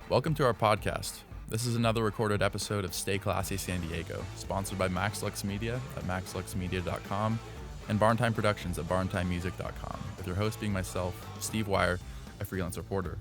Welcome to our podcast. This is another recorded episode of Stay Classy San Diego, sponsored by MaxLux Media at maxluxmedia.com and Barntime Productions at barntimemusic.com, with your host being myself, Steve Wire, a freelance reporter.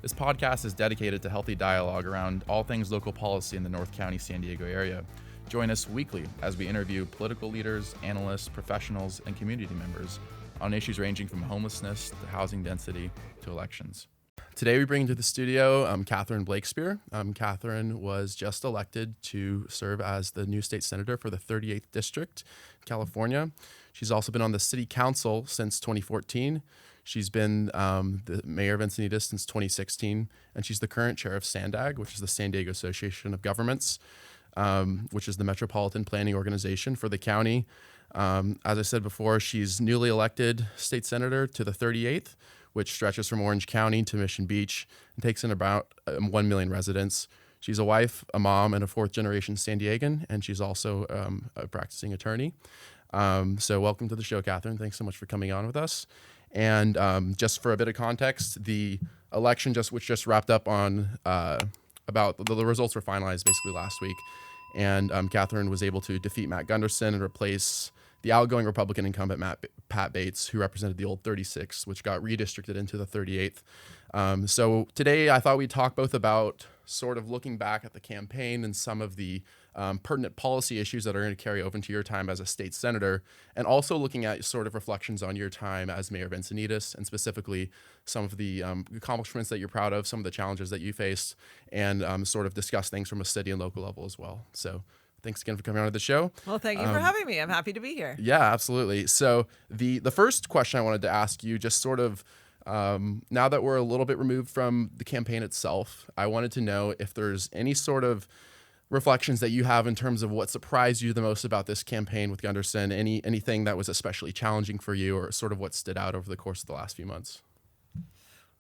This podcast is dedicated to healthy dialogue around all things local policy in the North County San Diego area. Join us weekly as we interview political leaders, analysts, professionals, and community members on issues ranging from homelessness to housing density to elections. Today we bring into the studio Catherine Blakespear. Catherine was just elected to serve as the new state senator for the 38th District, California. She's also been on the city council since 2014. She's been the mayor of Encinitas since 2016, and she's the current chair of SANDAG, which is the San Diego Association of Governments, which is the metropolitan planning organization for the county. As I said before, she's newly elected state senator to the 38th, which stretches from Orange County to Mission Beach and takes in about 1 million residents. She's a wife, a mom, and a fourth-generation San Diegan, and she's also a practicing attorney. So welcome to the show, Catherine. Thanks so much for coming on with us. And just for a bit of context, the election which just wrapped up on about the results were finalized basically last week, and Catherine was able to defeat Matt Gunderson and replace the outgoing Republican incumbent Pat Bates, who represented the old 36, which got redistricted into the 38th. So today I thought we'd talk both about sort of looking back at the campaign and some of the pertinent policy issues that are going to carry over into your time as a state senator, and also looking at sort of reflections on your time as mayor of Encinitas, and specifically some of the accomplishments that you're proud of, some of the challenges that you faced, and sort of discuss things from a city and local level as well. So thanks again for coming on to the show. Well, thank you for having me. I'm happy to be here. Yeah, absolutely. So the first question I wanted to ask you, just sort of now that we're a little bit removed from the campaign itself, I wanted to know if there's any sort of reflections that you have in terms of what surprised you the most about this campaign with Gunderson, anything that was especially challenging for you, or sort of what stood out over the course of the last few months.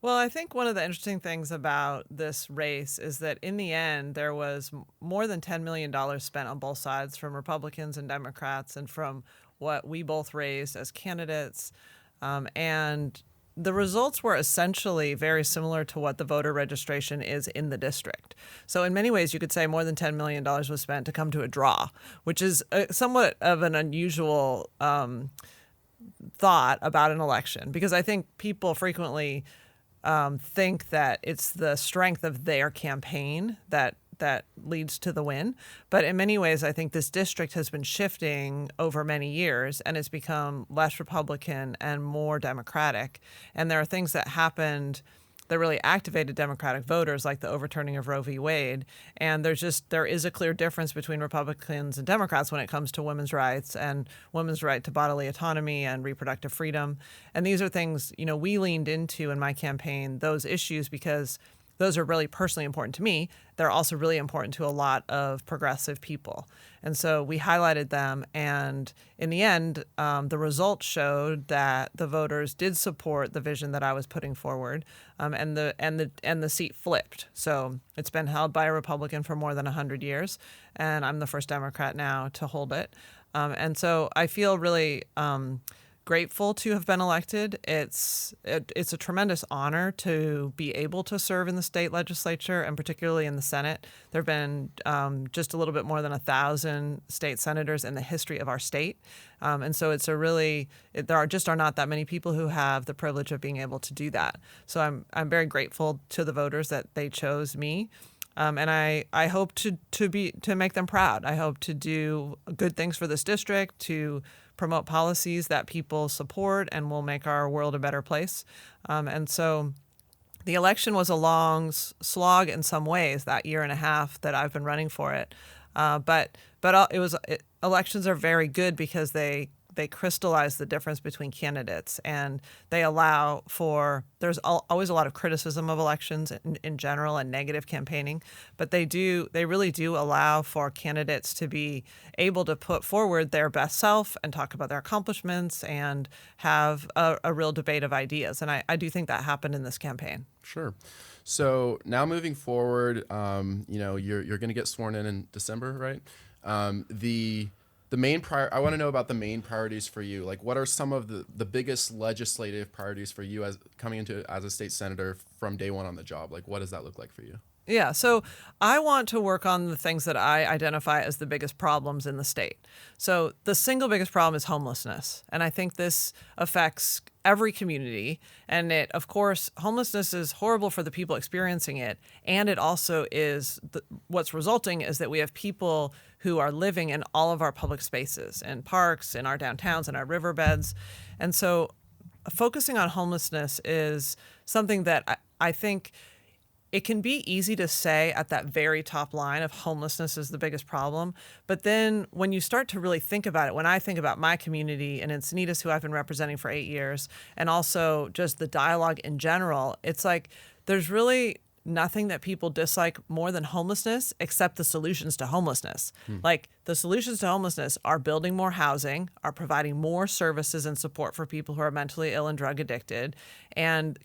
Well, I think one of the interesting things about this race is that in the end, there was more than $10 million spent on both sides, from Republicans and Democrats, and from what we both raised as candidates. And the results were essentially very similar to what the voter registration is in the district. So in many ways, you could say more than $10 million was spent to come to a draw, which is somewhat of an unusual thought about an election, because I think people frequently think that it's the strength of their campaign that leads to the win. But in many ways, I think this district has been shifting over many years, and it's become less Republican and more Democratic. And there are things that happened that really activated Democratic voters, like the overturning of Roe v. Wade. And there is a clear difference between Republicans and Democrats when it comes to women's rights and women's right to bodily autonomy and reproductive freedom. And these are things, we leaned into in my campaign, those issues, because those are really personally important to me. They're also really important to a lot of progressive people. And so we highlighted them. And in the end, the results showed that the voters did support the vision that I was putting forward, and the seat flipped. So it's been held by a Republican for more than 100 years, and I'm the first Democrat now to hold it. And so I feel really grateful to have been elected. It's a tremendous honor to be able to serve in the state legislature, and particularly in the Senate. There have been just a little bit more than 1,000 state senators in the history of our state. And so there are not that many people who have the privilege of being able to do that. So I'm very grateful to the voters that they chose me. And I hope to make them proud. I hope to do good things for this district, to promote policies that people support and will make our world a better place. And so the election was a long slog in some ways, that year and a half that I've been running for it. But elections are very good because they crystallize the difference between candidates, and they allow for, there's always a lot of criticism of elections in general and negative campaigning, but they really do allow for candidates to be able to put forward their best self and talk about their accomplishments and have a real debate of ideas. And I do think that happened in this campaign. Sure. So now moving forward, you're going to get sworn in December, right? I want to know about the main priorities for you. Like, what are some of the biggest legislative priorities for you as coming into as a state senator from day one on the job? Like, what does that look like for you? Yeah, so I want to work on the things that I identify as the biggest problems in the state. So the single biggest problem is homelessness. And I think this affects every community. And it, of course, homelessness is horrible for the people experiencing it. And it also is what's resulting is that we have people who are living in all of our public spaces, in parks, in our downtowns, in our riverbeds. And so focusing on homelessness is something that I think it can be easy to say at that very top line of homelessness is the biggest problem. But then when you start to really think about it, when I think about my community in Encinitas, who I've been representing for 8 years, and also just the dialogue in general, it's like there's really nothing that people dislike more than homelessness except the solutions to homelessness. Like the solutions to homelessness are building more housing, are providing more services and support for people who are mentally ill and drug addicted. And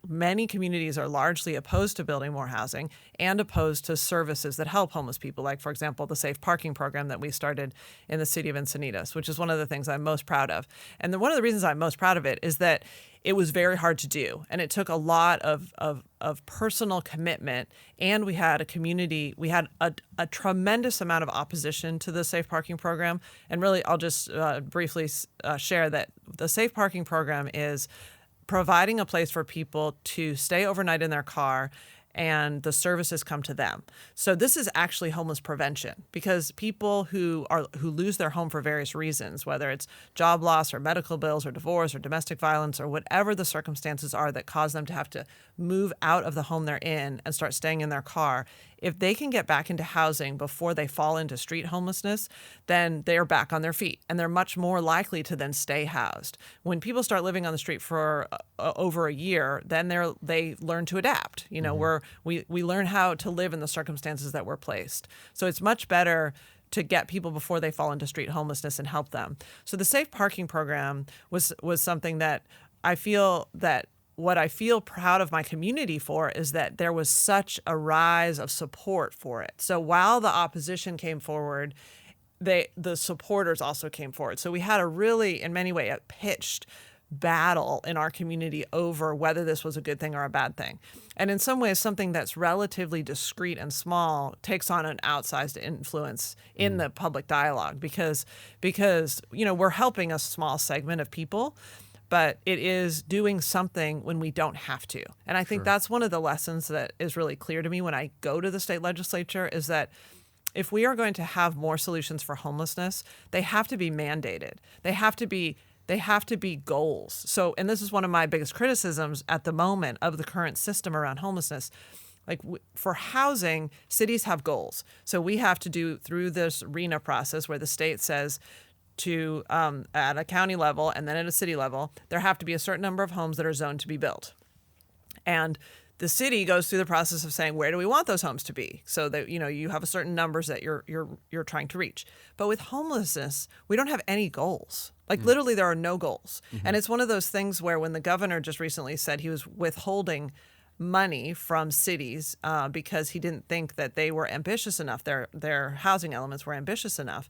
many communities are largely opposed to building more housing and opposed to services that help homeless people. Like, for example, the safe parking program that we started in the city of Encinitas, which is one of the things I'm most proud of. And one of the reasons I'm most proud of it is that it was very hard to do, and it took a lot of personal commitment. And we had a tremendous amount of opposition to the safe parking program. And really, I'll just briefly share that the safe parking program is providing a place for people to stay overnight in their car, and the services come to them. So this is actually homeless prevention, because people who lose their home for various reasons, whether it's job loss or medical bills or divorce or domestic violence or whatever the circumstances are that cause them to have to move out of the home they're in and start staying in their car, if they can get back into housing before they fall into street homelessness, then they are back on their feet, and they're much more likely to then stay housed. When people start living on the street for over a year, then they learn to adapt. You know, we learn how to live in the circumstances that we're placed. So it's much better to get people before they fall into street homelessness and help them. So the safe parking program was something that I feel that what I feel proud of my community for is that there was such a rise of support for it. So while the opposition came forward, the supporters also came forward. So we had a really, in many ways, a pitched battle in our community over whether this was a good thing or a bad thing. And in some ways, something that's relatively discreet and small takes on an outsized influence in the public dialogue because we're helping a small segment of people, but it is doing something when we don't have to. And I think that's one of the lessons that is really clear to me when I go to the state legislature is that if we are going to have more solutions for homelessness, they have to be mandated. They have to be goals. So, and this is one of my biggest criticisms at the moment of the current system around homelessness. Like for housing, cities have goals. So we have to do through this RENA process where the state says, to at a county level and then at a city level, there have to be a certain number of homes that are zoned to be built. And the city goes through the process of saying, where do we want those homes to be? So that, you have a certain numbers that you're trying to reach. But with homelessness, we don't have any goals. Like literally there are no goals. And it's one of those things where when the governor just recently said he was withholding money from cities because he didn't think that they were ambitious enough, their housing elements were ambitious enough,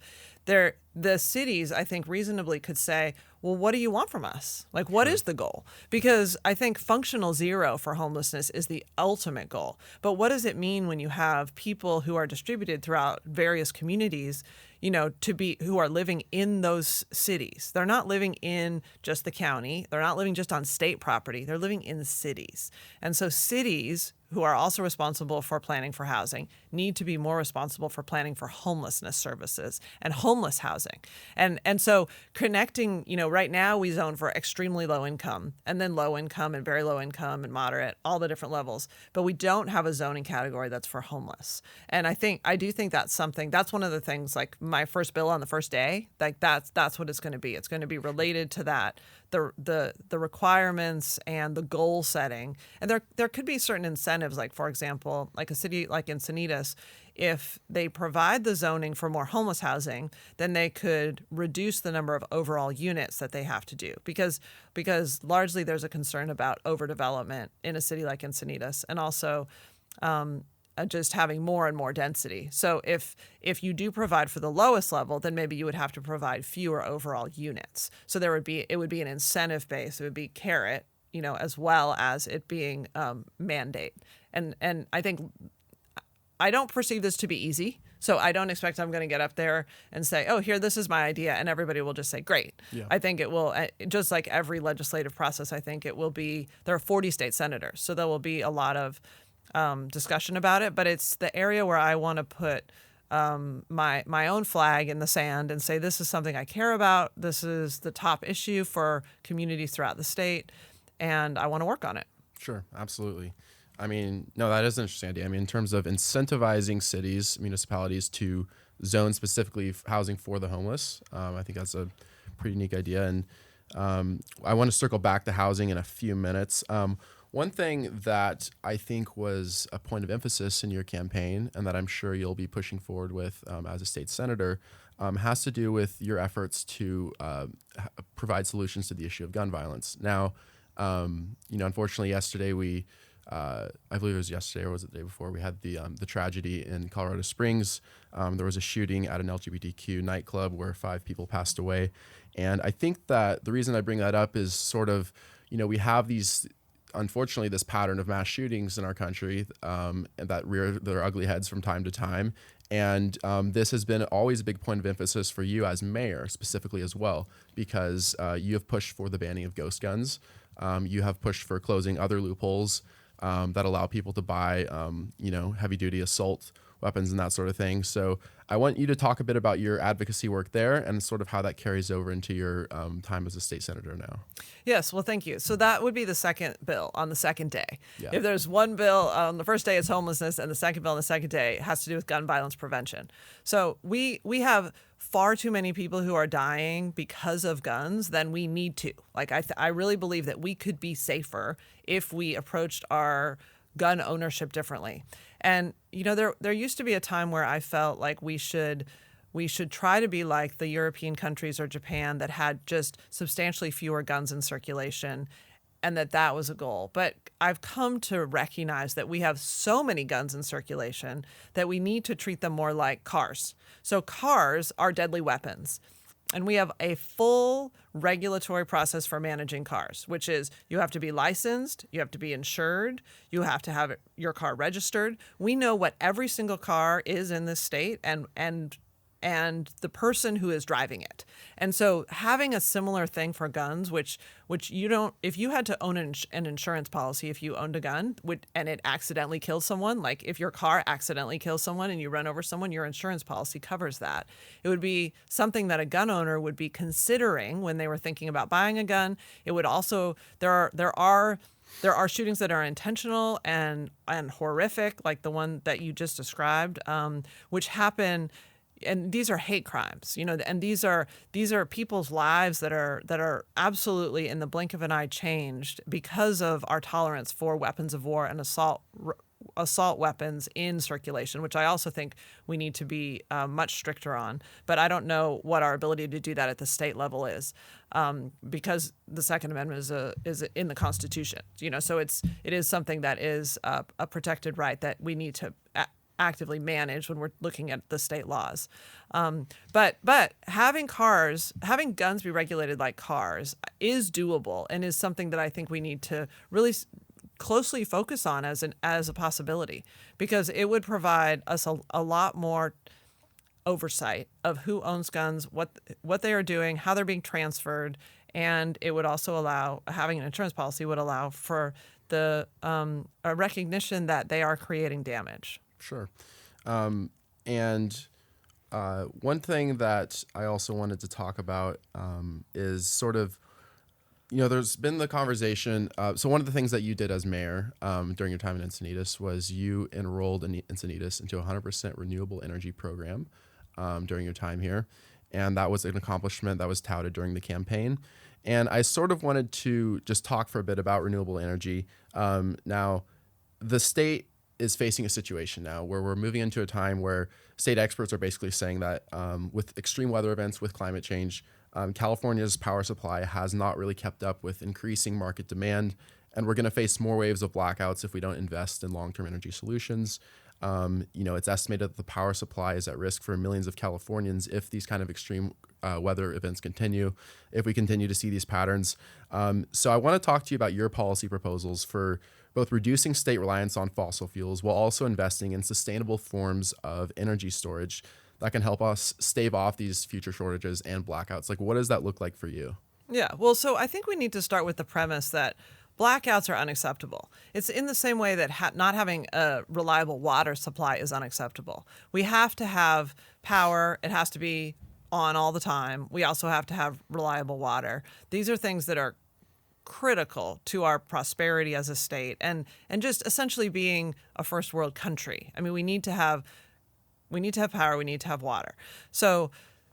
the cities, I think, reasonably could say, well, what do you want from us? Like, what is the goal? Because I think functional zero for homelessness is the ultimate goal. But what does it mean when you have people who are distributed throughout various communities, who are living in those cities? They're not living in just the county. They're not living just on state property. They're living in cities. And so cities, who are also responsible for planning for housing, need to be more responsible for planning for homelessness services and homeless housing. And so connecting, right now we zone for extremely low income and then low income and very low income and moderate, all the different levels. But we don't have a zoning category that's for homeless. And I do think that's one of the things, like my first bill on the first day, like that's what it's going to be. It's going to be related to that, the requirements and the goal setting. And there could be certain incentives, like, for example, like a city like Encinitas, if they provide the zoning for more homeless housing, then they could reduce the number of overall units that they have to do. Because largely there's a concern about overdevelopment in a city like Encinitas, and also just having more and more density. So if you do provide for the lowest level, then maybe you would have to provide fewer overall units. So it would be an incentive base. It would be carrot as well as it being mandate. And I think I don't perceive this to be easy. So I don't expect I'm going to get up there and say, oh, here, this is my idea. And everybody will just say, great. Yeah. I think it will, just like every legislative process, I think it will be, there are 40 state senators. So there will be a lot of discussion about it. But it's the area where I want to put my own flag in the sand and say, this is something I care about. This is the top issue for communities throughout the state. And I want to work on it. Sure, absolutely. I mean, no, that is an interesting idea. I mean, in terms of incentivizing cities, municipalities to zone specifically housing for the homeless, I think that's a pretty unique idea. And I want to circle back to housing in a few minutes. One thing that I think was a point of emphasis in your campaign, and that I'm sure you'll be pushing forward with as a state senator, has to do with your efforts to provide solutions to the issue of gun violence. Now, unfortunately, yesterday I believe it was yesterday or was it the day before, we had the tragedy in Colorado Springs. There was a shooting at an LGBTQ nightclub where 5 people passed away. And I think that the reason I bring that up is sort of, we have unfortunately, this pattern of mass shootings in our country and that rear their ugly heads from time to time. And this has been always a big point of emphasis for you as mayor specifically as well, because you have pushed for the banning of ghost guns. You have pushed for closing other loopholes that allow people to buy, heavy-duty assault weapons and that sort of thing. So I want you to talk a bit about your advocacy work there and sort of how that carries over into your time as a state senator now. Yes, well, thank you. So that would be the second bill on the second day. Yeah. If there's one bill on the first day, it's homelessness, and the second bill on the second day has to do with gun violence prevention. So we have far too many people who are dying because of guns than we need to. Like I really believe that we could be safer if we approached our gun ownership differently. And there used to be a time where I felt like we should try to be like the European countries or Japan that had just substantially fewer guns in circulation, and that was a goal. But I've come to recognize that we have so many guns in circulation that we need to treat them more like cars. So cars are deadly weapons. And we have a full regulatory process for managing cars, which is you have to be licensed, you have to be insured, you have to have your car registered. We know what every single car is in this state and the person who is driving it. And so having a similar thing for guns, which you don't, if you had to own an insurance policy, if you owned a gun and it accidentally kills someone, like if your car accidentally kills someone and you run over someone, your insurance policy covers that. It would be something that a gun owner would be considering when they were thinking about buying a gun. It would also, there are shootings that are intentional and horrific, like the one that you just described, which happen. And these are hate crimes, and these are people's lives that are absolutely in the blink of an eye changed because of our tolerance for weapons of war and assault weapons in circulation, which I also think we need to be much stricter on. But I don't know what our ability to do that at the state level is, because the Second Amendment is in the Constitution. So it is something that is a protected right that we need to actively manage when we're looking at the state laws. But having guns be regulated like cars is doable and is something that I think we need to really closely focus on as a possibility, because it would provide us a lot more oversight of who owns guns, what they are doing, how they're being transferred, and it would also allow, having an insurance policy would allow for the a recognition that they are creating damage. Sure. And one thing that I also wanted to talk about is sort of, there's been the conversation. So one of the things that you did as mayor during your time in Encinitas was you enrolled in Encinitas into a 100% renewable energy program during your time here. And that was an accomplishment that was touted during the campaign. And I sort of wanted to just talk for a bit about renewable energy. Now, the state is facing a situation now where we're moving into a time where state experts are basically saying that with extreme weather events, with climate change, California's power supply has not really kept up with increasing market demand, and we're going to face more waves of blackouts if we don't invest in long-term energy solutions. It's estimated that the power supply is at risk for millions of Californians if these kind of extreme weather events continue, if we continue to see these patterns. So I want to talk to you about your policy proposals for both reducing state reliance on fossil fuels while also investing in sustainable forms of energy storage that can help us stave off these future shortages and blackouts. Like, what does that look like for you? Yeah, well, so I think we need to start with the premise that blackouts are unacceptable. It's in the same way that not having a reliable water supply is unacceptable. We have to have power. It has to be on all the time. We also have to have reliable water. These are things that are critical to our prosperity as a state and just essentially being a first world country. I mean, we need to have power, we need to have water. So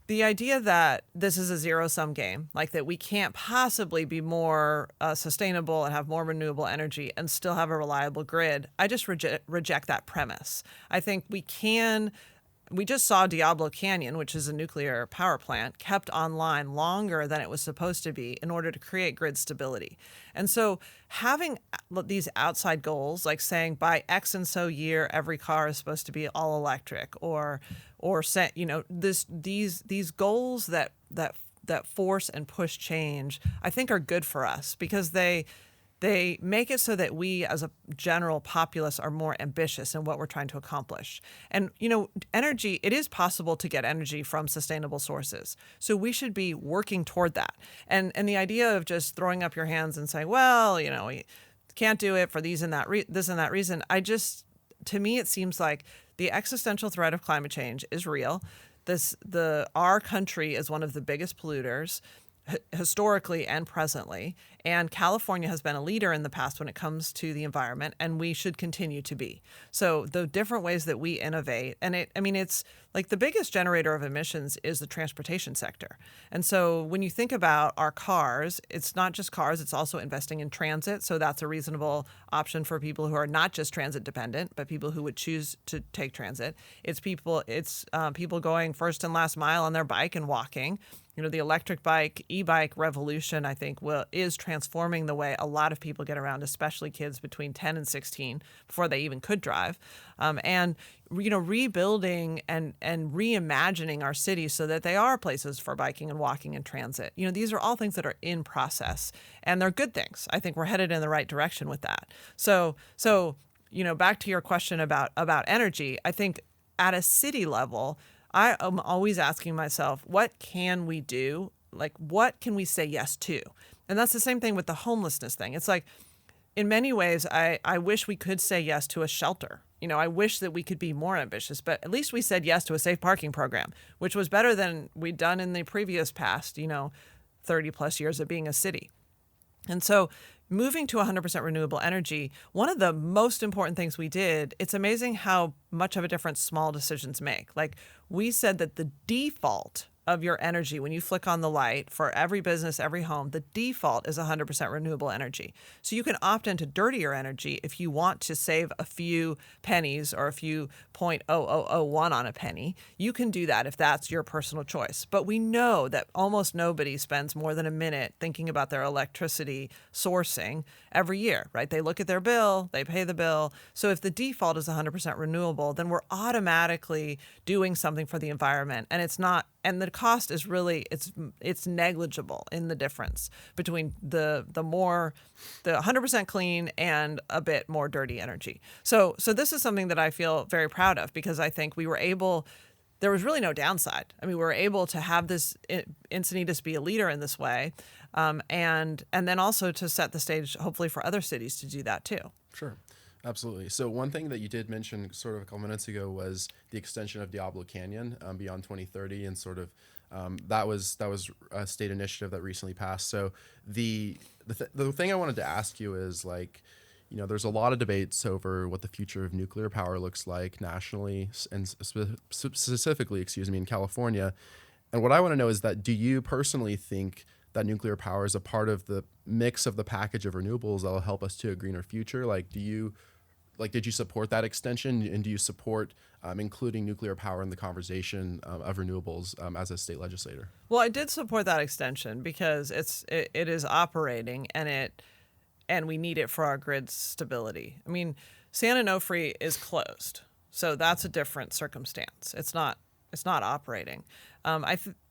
the idea that this is a zero-sum game, like that we can't possibly be more sustainable and have more renewable energy and still have a reliable grid, I just reject that premise. I think we just saw Diablo Canyon, which is a nuclear power plant, kept online longer than it was supposed to be in order to create grid stability. And so having these outside goals, like saying by X and so year, every car is supposed to be all electric, or these goals that force and push change, I think are good for us because they make it so that we as a general populace are more ambitious in what we're trying to accomplish. And, energy, it is possible to get energy from sustainable sources. So we should be working toward that. And the idea of just throwing up your hands and saying, well, we can't do it for this and that reason, to me, it seems like the existential threat of climate change is real. Our country is one of the biggest polluters historically and presently, and California has been a leader in the past when it comes to the environment, and we should continue to be. So the different ways that we innovate, and it's like the biggest generator of emissions is the transportation sector. And so when you think about our cars, it's not just cars, it's also investing in transit. So that's a reasonable option for people who are not just transit dependent, but people who would choose to take transit. It's people going first and last mile on their bike and walking. The electric bike, e-bike revolution, I think, is transforming the way a lot of people get around, especially kids between 10 and 16, before they even could drive. And rebuilding and reimagining our cities so that they are places for biking and walking and transit. These are all things that are in process, and they're good things. I think we're headed in the right direction with that. So back to your question about energy, I think at a city level, I am always asking myself, what can we do? Like, what can we say yes to? And that's the same thing with the homelessness thing. It's like, in many ways, I wish we could say yes to a shelter. I wish that we could be more ambitious, but at least we said yes to a safe parking program, which was better than we'd done in the previous past, 30 plus years of being a city. And so moving to 100% renewable energy, one of the most important things we did, it's amazing how much of a difference small decisions make. Like, we said that the default of your energy, when you flick on the light for every business, every home, the default is 100% renewable energy. So you can opt into dirtier energy if you want to save a few pennies or a few 0.0001 on a penny. You can do that if that's your personal choice. But we know that almost nobody spends more than a minute thinking about their electricity sourcing every year, right? They look at their bill, they pay the bill. So if the default is 100% renewable, then we're automatically doing something for the environment, and it's not. And the cost is really, it's negligible in the difference between the 100% clean and a bit more dirty energy. So this is something that I feel very proud of, because I think there was really no downside. I mean, we were able to have this Encinitas be a leader in this way, and then also to set the stage, hopefully, for other cities to do that too. Sure. Absolutely. So one thing that you did mention sort of a couple minutes ago was the extension of Diablo Canyon beyond 2030, and sort of that was a state initiative that recently passed. So the thing I wanted to ask you is, like, there's a lot of debates over what the future of nuclear power looks like nationally and specifically, in California. And what I want to know is that, do you personally think that nuclear power is a part of the mix of the package of renewables that will help us to a greener future? Did you support that extension, and do you support including nuclear power in the conversation of renewables as a state legislator? Well, I did support that extension because it is operating, and we need it for our grid stability. I mean, San Onofre is closed. So that's a different circumstance. It's not operating.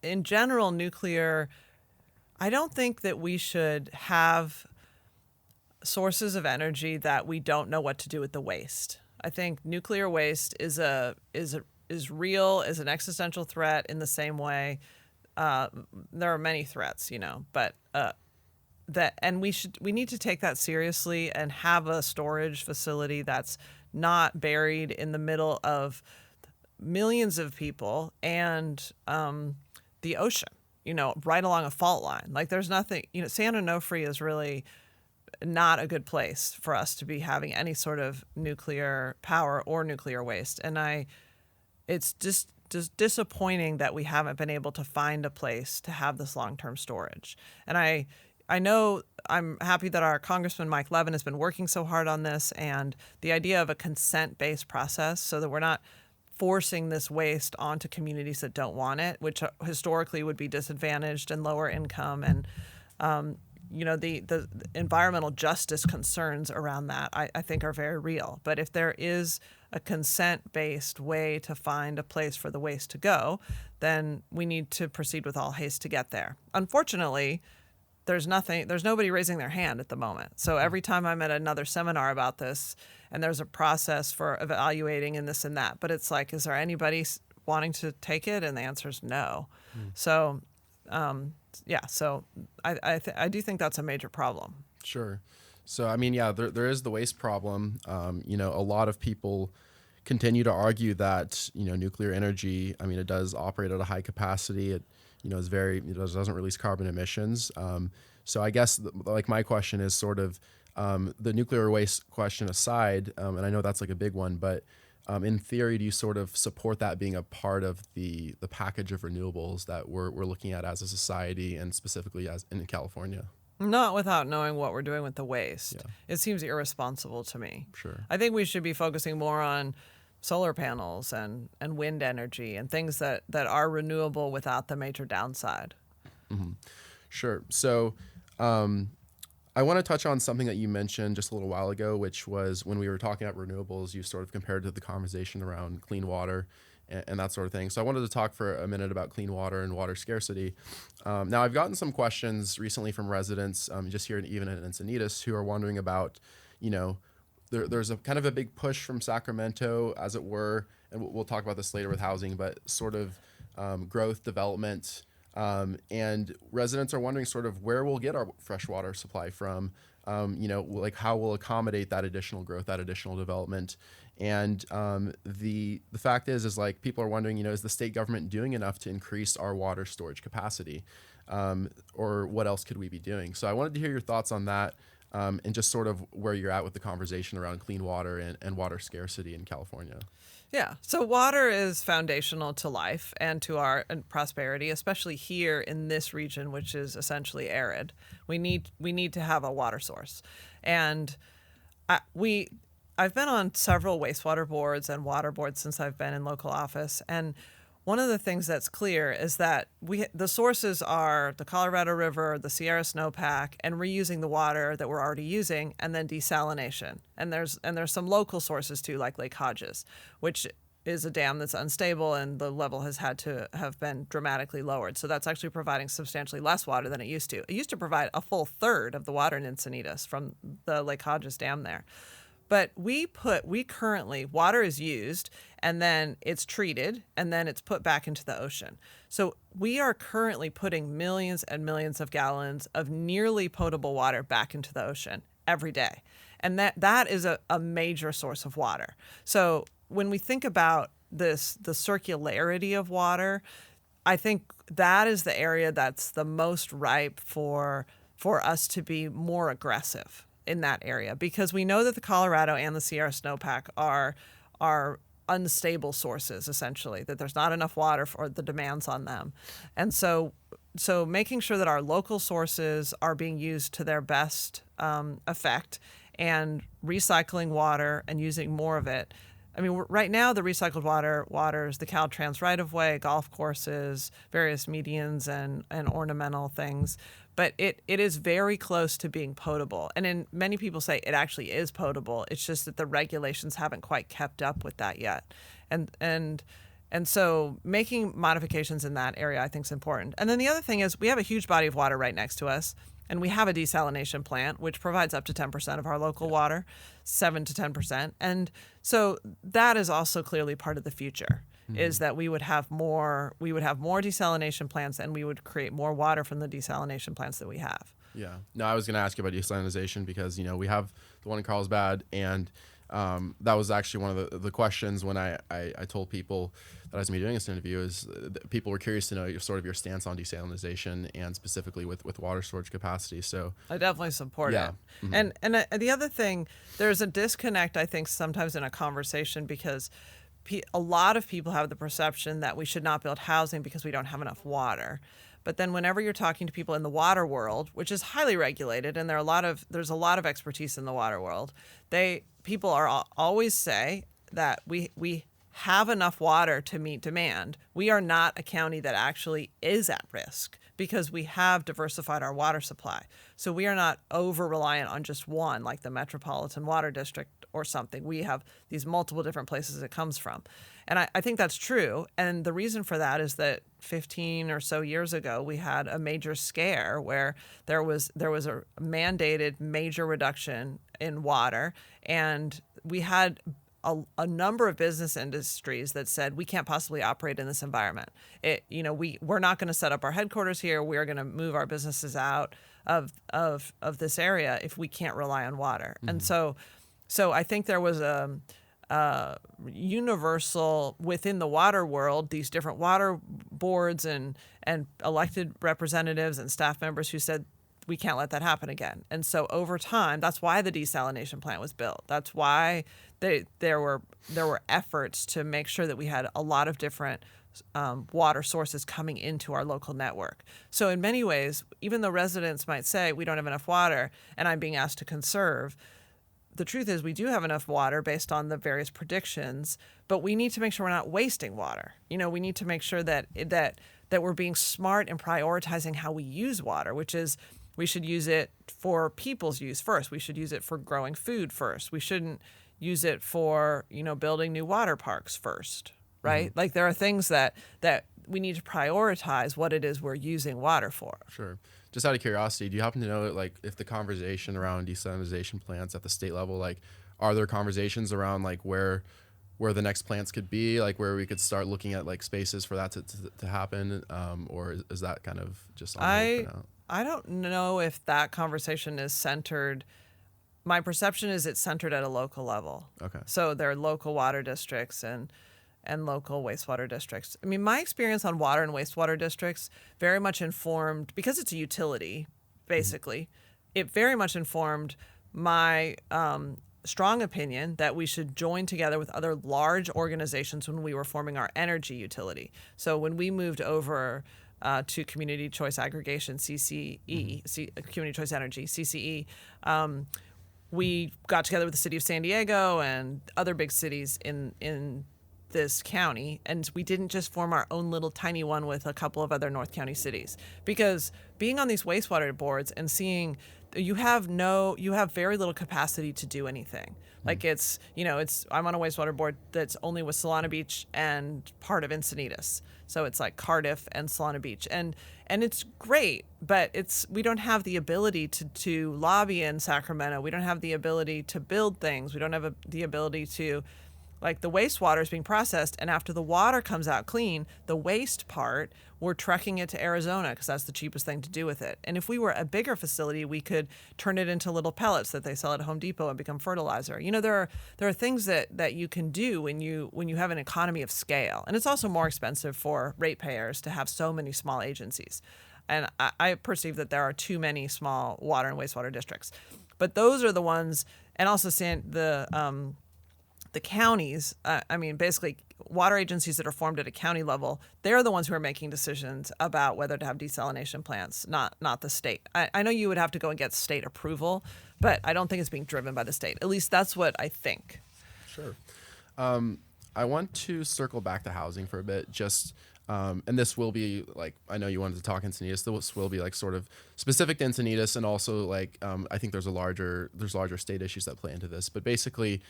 In general, nuclear, I don't think that we should have sources of energy that we don't know what to do with the waste. I think nuclear waste is real, is an existential threat in the same way. There are many threats, but we need to take that seriously and have a storage facility that's not buried in the middle of millions of people and the ocean, right along a fault line. Like there's nothing, San Onofre is really not a good place for us to be having any sort of nuclear power or nuclear waste. And it's just disappointing that we haven't been able to find a place to have this long-term storage. And I know I'm happy that our Congressman Mike Levin has been working so hard on this, and the idea of a consent-based process so that we're not forcing this waste onto communities that don't want it, which historically would be disadvantaged and lower income. And the environmental justice concerns around that, I think, are very real. But if there is a consent-based way to find a place for the waste to go, then we need to proceed with all haste to get there. Unfortunately, there's nobody raising their hand at the moment. So every time I'm at another seminar about this, and there's a process for evaluating and this and that, but it's like, is there anybody wanting to take it? And the answer is no. So, so I do think that's a major problem. Sure. So, I mean, yeah, there is the waste problem. A lot of people continue to argue that, nuclear energy, I mean, it does operate at a high capacity. It doesn't release carbon emissions. So I guess my question is sort of the nuclear waste question aside, and I know that's like a big one, but in theory, do you sort of support that being a part of the package of renewables that we're looking at as a society and specifically as in California? Not without knowing what we're doing with the waste. Yeah. It seems irresponsible to me. Sure. I think we should be focusing more on solar panels and wind energy and things that are renewable without the major downside. Mm-hmm. Sure. So I want to touch on something that you mentioned just a little while ago, which was when we were talking about renewables, you sort of compared to the conversation around clean water and that sort of thing. So I wanted to talk for a minute about clean water and water scarcity. Now, I've gotten some questions recently from residents just here even in Encinitas who are wondering about, there's a kind of a big push from Sacramento, as it were, and we'll talk about this later with housing, but sort of growth, development, and residents are wondering sort of where we'll get our fresh water supply from, how we'll accommodate that additional growth, that additional development. And the fact is like people are wondering, is the state government doing enough to increase our water storage capacity, or what else could we be doing? So I wanted to hear your thoughts on that. And just sort of where you're at with the conversation around clean water and water scarcity in California. Yeah. So water is foundational to life and to our prosperity, especially here in this region, which is essentially arid. We need to have a water source. And I've been on several wastewater boards and water boards since I've been in local office. And one of the things that's clear is that the sources are the Colorado River, the Sierra Snowpack, and reusing the water that we're already using, and then desalination. And there's some local sources too, like Lake Hodges, which is a dam that's unstable and the level has had to have been dramatically lowered. So that's actually providing substantially less water than it used to. It used to provide a full third of the water in Encinitas from the Lake Hodges dam there. But currently, water is used and then it's treated and then it's put back into the ocean. So we are currently putting millions and millions of gallons of nearly potable water back into the ocean every day. And that is a major source of water. So when we think about the circularity of water, I think that is the area that's the most ripe for us to be more aggressive in that area, because we know that the Colorado and the Sierra Snowpack are unstable sources, essentially, that there's not enough water for the demands on them. And so making sure that our local sources are being used to their best effect and recycling water and using more of it. I mean, right now the recycled waters, the Caltrans right-of-way, golf courses, various medians and ornamental things. but it is very close to being potable. And many people say it actually is potable. It's just that the regulations haven't quite kept up with that yet. And so making modifications in that area, I think, is important. And then the other thing is we have a huge body of water right next to us, and we have a desalination plant, which provides up to 10% of our local water, 7 to 10%. And so that is also clearly part of the future, is that we would have more desalination plants, and we would create more water from the desalination plants that we have. Yeah. No, I was going to ask you about desalinization because, we have the one in Carlsbad, and that was actually one of the questions when I told people that I was going to be doing this interview is people were curious to know your stance on desalinization and specifically with water storage capacity. So I definitely support it. Mm-hmm. And the other thing, there's a disconnect, I think, sometimes in a conversation because a lot of people have the perception that we should not build housing because we don't have enough water. But then whenever you're talking to people in the water world, which is highly regulated, and there's a lot of expertise in the water world, people always say that we have enough water to meet demand. We are not a county that actually is at risk because we have diversified our water supply. So we are not over-reliant on just one, like the Metropolitan Water District or something. We have these multiple different places it comes from. And I think that's true. And the reason for that is that 15 or so years ago, we had a major scare where there was a mandated major reduction in water. And we had a number of business industries that said, we can't possibly operate in this environment. We're not going to set up our headquarters here. We're going to move our businesses out of this area if we can't rely on water. Mm-hmm. And so I think there was a universal within the water world, these different water boards and elected representatives and staff members who said, we can't let that happen again. And so over time, that's why the desalination plant was built. That's why there were efforts to make sure that we had a lot of different water sources coming into our local network. So in many ways, even though residents might say we don't have enough water and I'm being asked to conserve, the truth is we do have enough water based on the various predictions, but we need to make sure we're not wasting water. We need to make sure that we're being smart and prioritizing how we use water, which is we should use it for people's use first. We should use it for growing food first. We shouldn't use it for, building new water parks first, right? Mm-hmm. Like there are things that we need to prioritize what it is we're using water for. Sure. Just out of curiosity, do you happen to know, like, if the conversation around desalinization plants at the state level, like, are there conversations around, like, where the next plants could be, like, where we could start looking at, like, spaces for that to happen, or is that kind of just on hold for now? I don't know if that conversation is centered. My perception is it's centered at a local level. Okay. So there are local water districts and local wastewater districts. I mean, my experience on water and wastewater districts very much informed, because it's a utility, basically, it very much informed my strong opinion that we should join together with other large organizations when we were forming our energy utility. So when we moved over to Community Choice Aggregation, CCE, Community Choice Energy, CCE, we got together with the city of San Diego and other big cities in this county, and we didn't just form our own little tiny one with a couple of other North County cities, because being on these wastewater boards and seeing you have very little capacity to do anything. Like I'm on a wastewater board that's only with Solana Beach and part of Encinitas. So it's like Cardiff and Solana Beach. And it's great, but we don't have the ability to lobby in Sacramento. We don't have the ability to build things. We don't have the ability to, like, the wastewater is being processed, and after the water comes out clean, the waste part, we're trucking it to Arizona because that's the cheapest thing to do with it. And if we were a bigger facility, we could turn it into little pellets that they sell at Home Depot and become fertilizer. There are things that you can do when you have an economy of scale. And it's also more expensive for ratepayers to have so many small agencies. And I perceive that there are too many small water and wastewater districts. But those are the ones, and also the counties, basically water agencies that are formed at a county level, they're the ones who are making decisions about whether to have desalination plants, not the state. I know you would have to go and get state approval, but I don't think it's being driven by the state. At least that's what I think. Sure. I want to circle back to housing for a bit. Just And this will be like, I know you wanted to talk Encinitas. This will be like sort of specific to Encinitas, and also like I think there's larger state issues that play into this. But basically,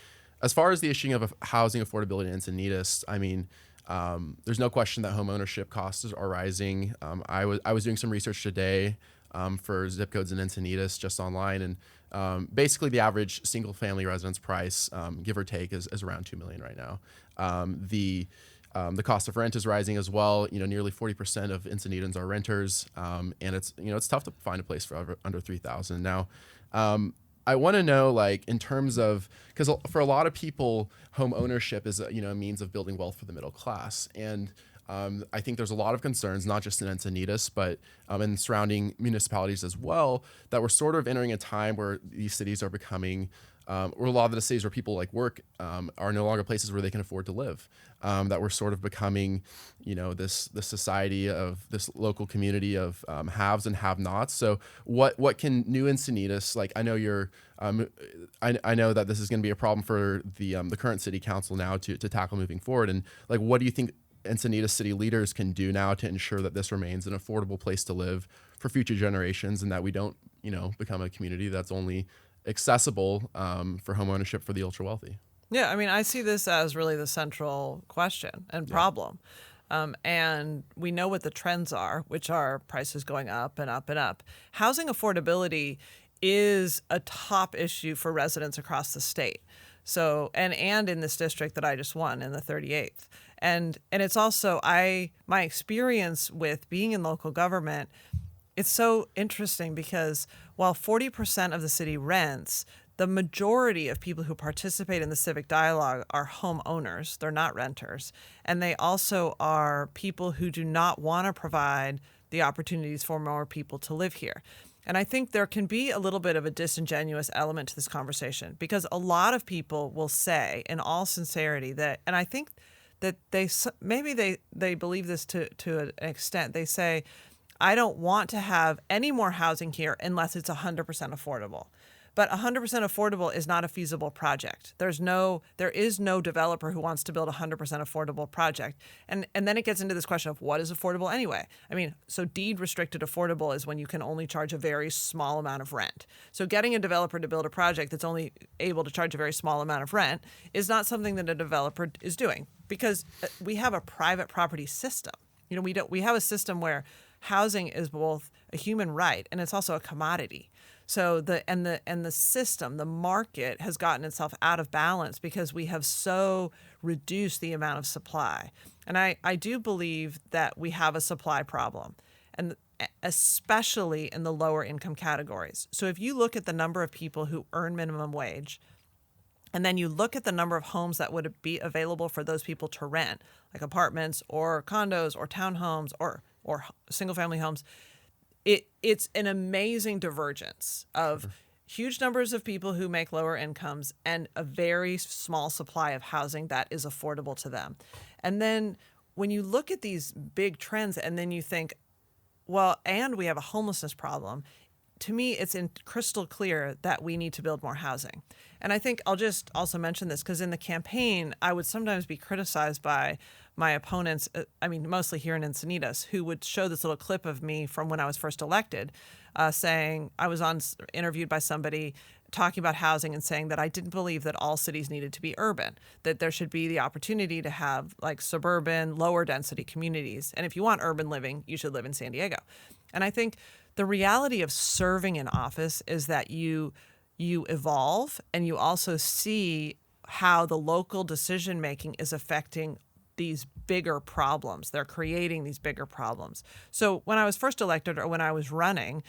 as far as the issue of housing affordability in Encinitas, I mean, there's no question that home ownership costs are rising. I was doing some research today for zip codes in Encinitas just online, and basically the average single family residence price, give or take, is around $2 million right now. The cost of rent is rising as well. Nearly 40% of Encinitans are renters, and it's tough to find a place for under $3,000 now. I want to know, like, in terms of, because for a lot of people, home ownership is a means of building wealth for the middle class, and I think there's a lot of concerns, not just in Encinitas, but in surrounding municipalities as well, that we're sort of entering a time where these cities are becoming, or a lot of the cities where people like work are no longer places where they can afford to live. That we're sort of becoming, this society of this local community of haves and have-nots. So what can new Encinitas, like, I know you're, I know that this is going to be a problem for the current city council now to tackle moving forward. And like, what do you think Encinitas city leaders can do now to ensure that this remains an affordable place to live for future generations, and that we don't, become a community that's only accessible for home ownership for the ultra wealthy? Yeah, I mean, I see this as really the central question and problem. And we know what the trends are, which are prices going up and up and up. Housing affordability is a top issue for residents across the state. So, and in this district that I just won, in the 38th. And it's also, my experience with being in local government, it's so interesting because while 40% of the city rents, the majority of people who participate in the civic dialogue are homeowners. They're not renters. And they also are people who do not want to provide the opportunities for more people to live here. And I think there can be a little bit of a disingenuous element to this conversation, because a lot of people will say, in all sincerity, that, and I think that they believe this to an extent. They say, I don't want to have any more housing here unless it's 100% affordable. But 100% affordable is not a feasible project. There is no developer who wants to build a 100% affordable project. And then it gets into this question of what is affordable anyway? I mean, so deed restricted affordable is when you can only charge a very small amount of rent. So getting a developer to build a project that's only able to charge a very small amount of rent is not something that a developer is doing, because we have a private property system. We have a system where housing is both a human right and it's also a commodity. So the system, the market, has gotten itself out of balance because we have so reduced the amount of supply. And I do believe that we have a supply problem, and especially in the lower income categories. So if you look at the number of people who earn minimum wage, and then you look at the number of homes that would be available for those people to rent, like apartments or condos or townhomes or single family homes, it's an amazing divergence of huge numbers of people who make lower incomes and a very small supply of housing that is affordable to them. And then when you look at these big trends and then you think, well, and we have a homelessness problem, to me, it's crystal clear that we need to build more housing. And I think I'll just also mention this because in the campaign, I would sometimes be criticized by my opponents, mostly here in Encinitas, who would show this little clip of me from when I was first elected, saying I was interviewed by somebody talking about housing and saying that I didn't believe that all cities needed to be urban, that there should be the opportunity to have like suburban, lower density communities. And if you want urban living, you should live in San Diego. And I think the reality of serving in office is that you evolve, and you also see how the local decision making is affecting these bigger problems. They're creating these bigger problems. So when I was first elected, or when I was running,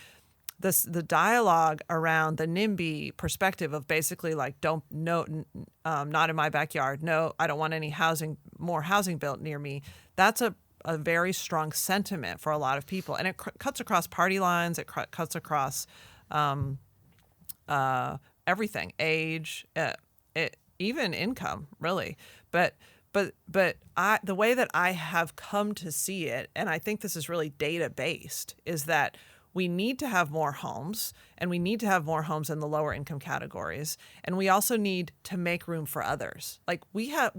the dialogue around the NIMBY perspective of basically like, not in my backyard. No, I don't want any more housing built near me. That's a very strong sentiment for a lot of people. And it cuts across party lines. It cuts across everything, age, even income, really. But the way that I have come to see it, and I think this is really data based, is that we need to have more homes, and we need to have more homes in the lower income categories. And we also need to make room for others. Like we have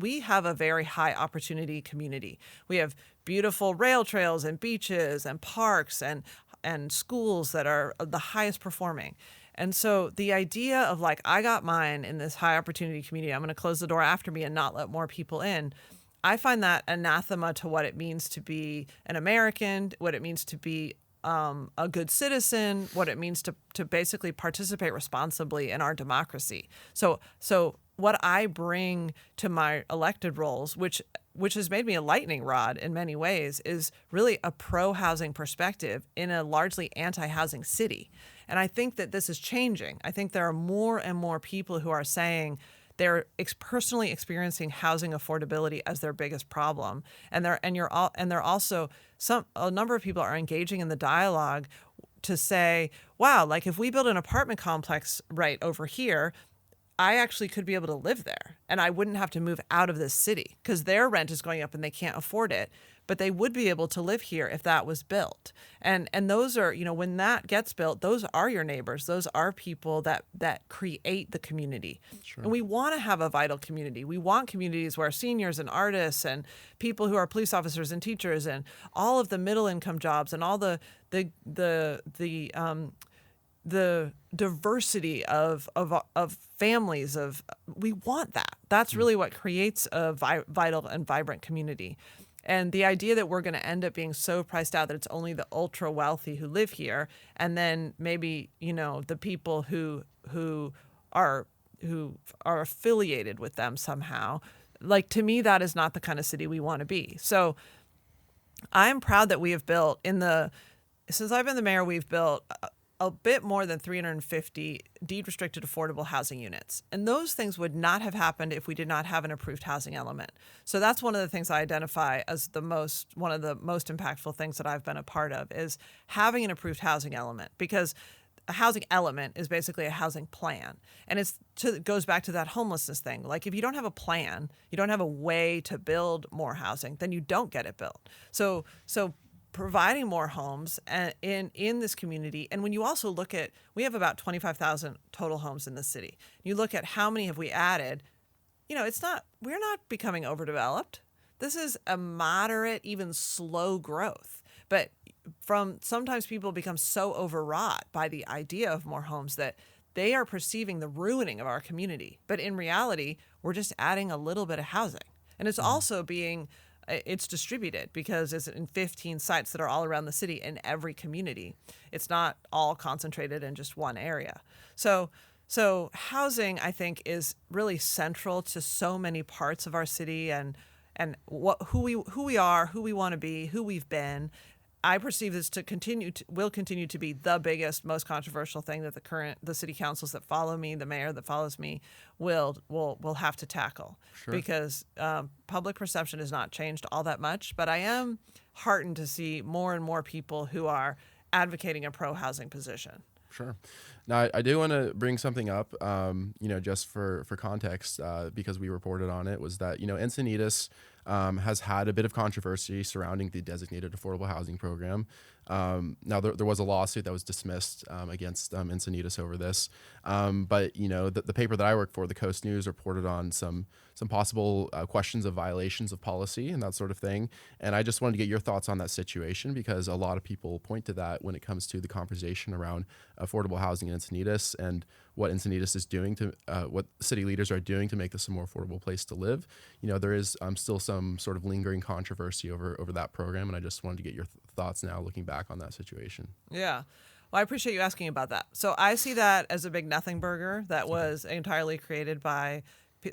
a very high opportunity community. We have beautiful rail trails and beaches and parks and schools that are the highest performing. And so the idea of like, I got mine in this high opportunity community, I'm going to close the door after me and not let more people in. I find that anathema to what it means to be an American, what it means to be a good citizen, what it means to basically participate responsibly in our democracy. So what I bring to my elected roles, which has made me a lightning rod in many ways, is really a pro-housing perspective in a largely anti-housing city. And I think that this is changing. I think there are more and more people who are saying they're personally experiencing housing affordability as their biggest problem, and they're also a number of people are engaging in the dialogue to say, wow, like if we build an apartment complex right over here, I actually could be able to live there and I wouldn't have to move out of this city because their rent is going up and they can't afford it. But they would be able to live here if that was built. And those are, when that gets built, those are your neighbors. Those are people that create the community. Sure. And we want to have a vital community. We want communities where seniors and artists and people who are police officers and teachers and all of the middle income jobs and all the diversity of families we want that. That's really what creates a vital and vibrant community. And the idea that we're going to end up being so priced out that it's only the ultra wealthy who live here, and then maybe the people who are affiliated with them somehow, like to me that is not the kind of city we want to be. So I'm proud that we have built since I've been the mayor, we've built a bit more than 350 deed-restricted affordable housing units. And those things would not have happened if we did not have an approved housing element. So that's one of the things I identify as one of the most impactful things that I've been a part of is having an approved housing element, because a housing element is basically a housing plan. And it goes back to that homelessness thing. Like if you don't have a plan, you don't have a way to build more housing, then you don't get it built. So providing more homes in this community. And when you also look at, we have about 25,000 total homes in the city. You look at how many have we added, we're not becoming overdeveloped. This is a moderate, even slow growth. But sometimes people become so overwrought by the idea of more homes that they are perceiving the ruining of our community. But in reality, we're just adding a little bit of housing. And it's also it's distributed because it's in 15 sites that are all around the city in every community. It's not all concentrated in just one area. So housing, I think, is really central to so many parts of our city and who we are, who we want to be, who we've been. I perceive this will continue to be the biggest, most controversial thing that the city councils that follow me, the mayor that follows me, will have to tackle. Sure. Because public perception has not changed all that much. But I am heartened to see more and more people who are advocating a pro-housing position. Sure. Now, I do want to bring something up, just for context, because we reported on it, was that, Encinitas has had a bit of controversy surrounding the designated affordable housing program. Now, there was a lawsuit that was dismissed against Encinitas over this. But, the paper that I work for, the Coast News, reported on some possible questions of violations of policy and that sort of thing. And I just wanted to get your thoughts on that situation, because a lot of people point to that when it comes to the conversation around affordable housing in Encinitas and what Encinitas is doing what city leaders are doing to make this a more affordable place to live. There is still some sort of lingering controversy over that program. And I just wanted to get your thoughts now looking back on that situation. Yeah. Well, I appreciate you asking about that. So I see that as a big nothing burger that was entirely created by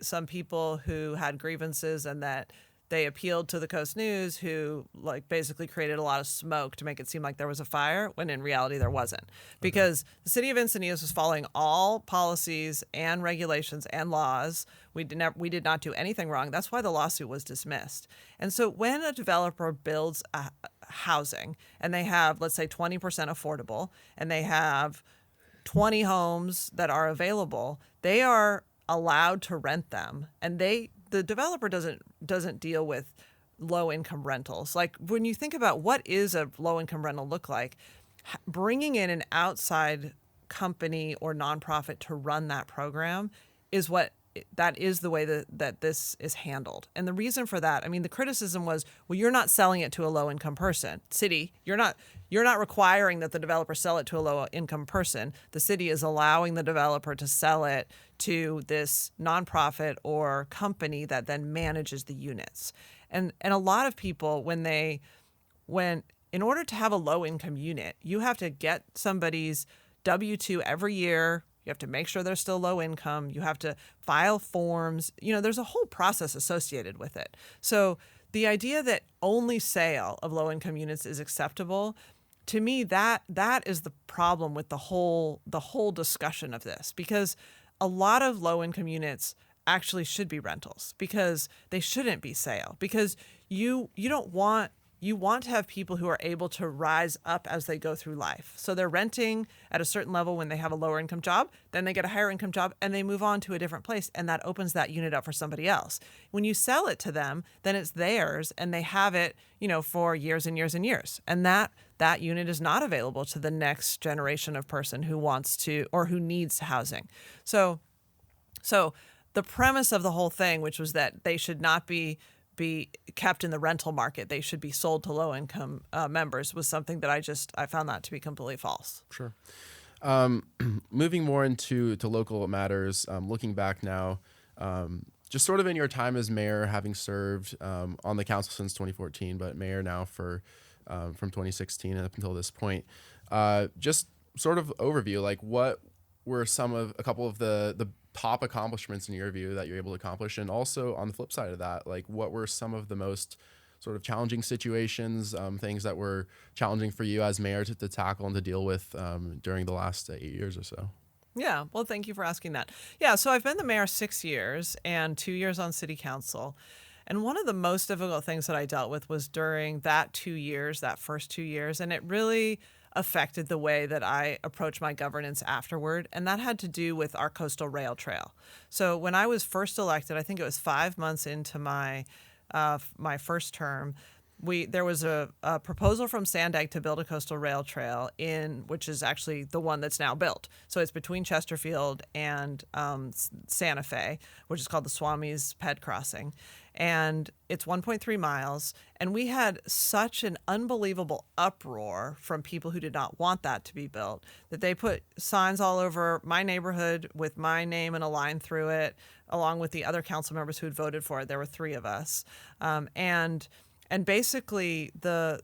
some people who had grievances, and that they appealed to the Coast News, who basically created a lot of smoke to make it seem like there was a fire, when in reality there wasn't. Because the city of Encinitas was following all policies and regulations and laws. We did not do anything wrong. That's why the lawsuit was dismissed. And so when a developer builds a housing and they have, let's say, 20% affordable, and they have 20 homes that are available, they are allowed to rent them, and the developer doesn't deal with low income rentals. Like when you think about what is a low income rental look like, bringing in an outside company or nonprofit to run that program is that is the way that this is handled. And the reason for that, I mean, the criticism was, well, you're not selling it to a low income person. City, you're not requiring that the developer sell it to a low income person. The city is allowing the developer to sell it to this nonprofit or company that then manages the units. And a lot of people, when in order to have a low income unit, you have to get somebody's W-2 every year. You have to make sure they're still low income. You have to file forms. There's a whole process associated with it. So the idea that only sale of low income units is acceptable, to me, that is the problem with the whole discussion of this, because a lot of low income units actually should be rentals, because they shouldn't be sale, because you want to have people who are able to rise up as they go through life. So they're renting at a certain level when they have a lower income job, then they get a higher income job and they move on to a different place, and that opens that unit up for somebody else. When you sell it to them, then it's theirs and they have it, for years and years and years. And that unit is not available to the next generation of person who wants to or who needs housing. So the premise of the whole thing, which was that they should not be kept in the rental market, they should be sold to low-income members, was something that I found that to be completely false. Sure. Moving more into local matters, looking back now, just sort of in your time as mayor, having served on the council since 2014, but mayor now from 2016 up until this point, just sort of overview, like what were a couple of the top accomplishments in your view that you're able to accomplish? And also on the flip side of that, like what were some of the most sort of challenging situations, things that were challenging for you as mayor to tackle and to deal with during the last 8 years or so? Yeah, well, thank you for asking that. Yeah, so I've been the mayor 6 years and 2 years on city council. And one of the most difficult things that I dealt with was during that first 2 years, and it really affected the way that I approach my governance afterward. And that had to do with our coastal rail trail. So when I was first elected, I think it was 5 months into my first term, there was a proposal from Sandag to build a coastal rail trail which is actually the one that's now built. So it's between Chesterfield and Santa Fe, which is called the Swami's Ped Crossing. And it's 1.3 miles. And we had such an unbelievable uproar from people who did not want that to be built that they put signs all over my neighborhood with my name and a line through it, along with the other council members who had voted for it. There were 3 of us. And basically the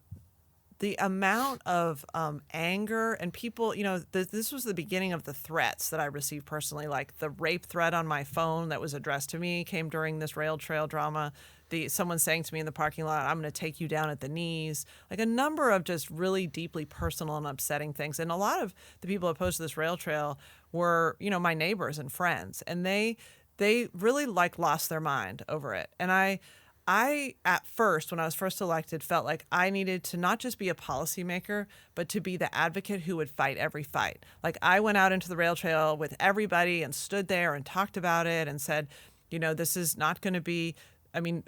amount of anger and people, this was the beginning of the threats that I received personally, like the rape threat on my phone that was addressed to me came during this rail trail drama. Someone saying to me in the parking lot, "I'm going to take you down at the knees," like a number of just really deeply personal and upsetting things. And a lot of the people opposed to this rail trail were, my neighbors and friends, and they really lost their mind over it. And I, at first, when I was first elected, felt like I needed to not just be a policymaker, but to be the advocate who would fight every fight. Like I went out into the rail trail with everybody and stood there and talked about it and said, this is not going to be,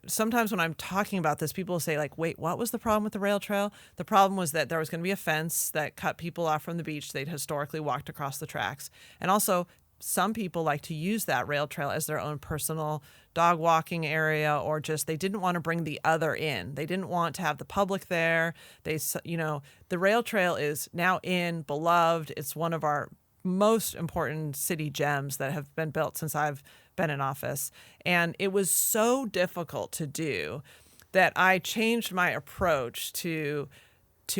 sometimes when I'm talking about this, people will say like, wait, what was the problem with the rail trail? The problem was that there was going to be a fence that cut people off from the beach. They'd historically walked across the tracks. And also, some people like to use that rail trail as their own personal dog walking area, or just they didn't want to bring the other in. They didn't want to have the public there. The rail trail is now beloved. It's one of our most important city gems that have been built since I've been in office. And it was so difficult to do that I changed my approach to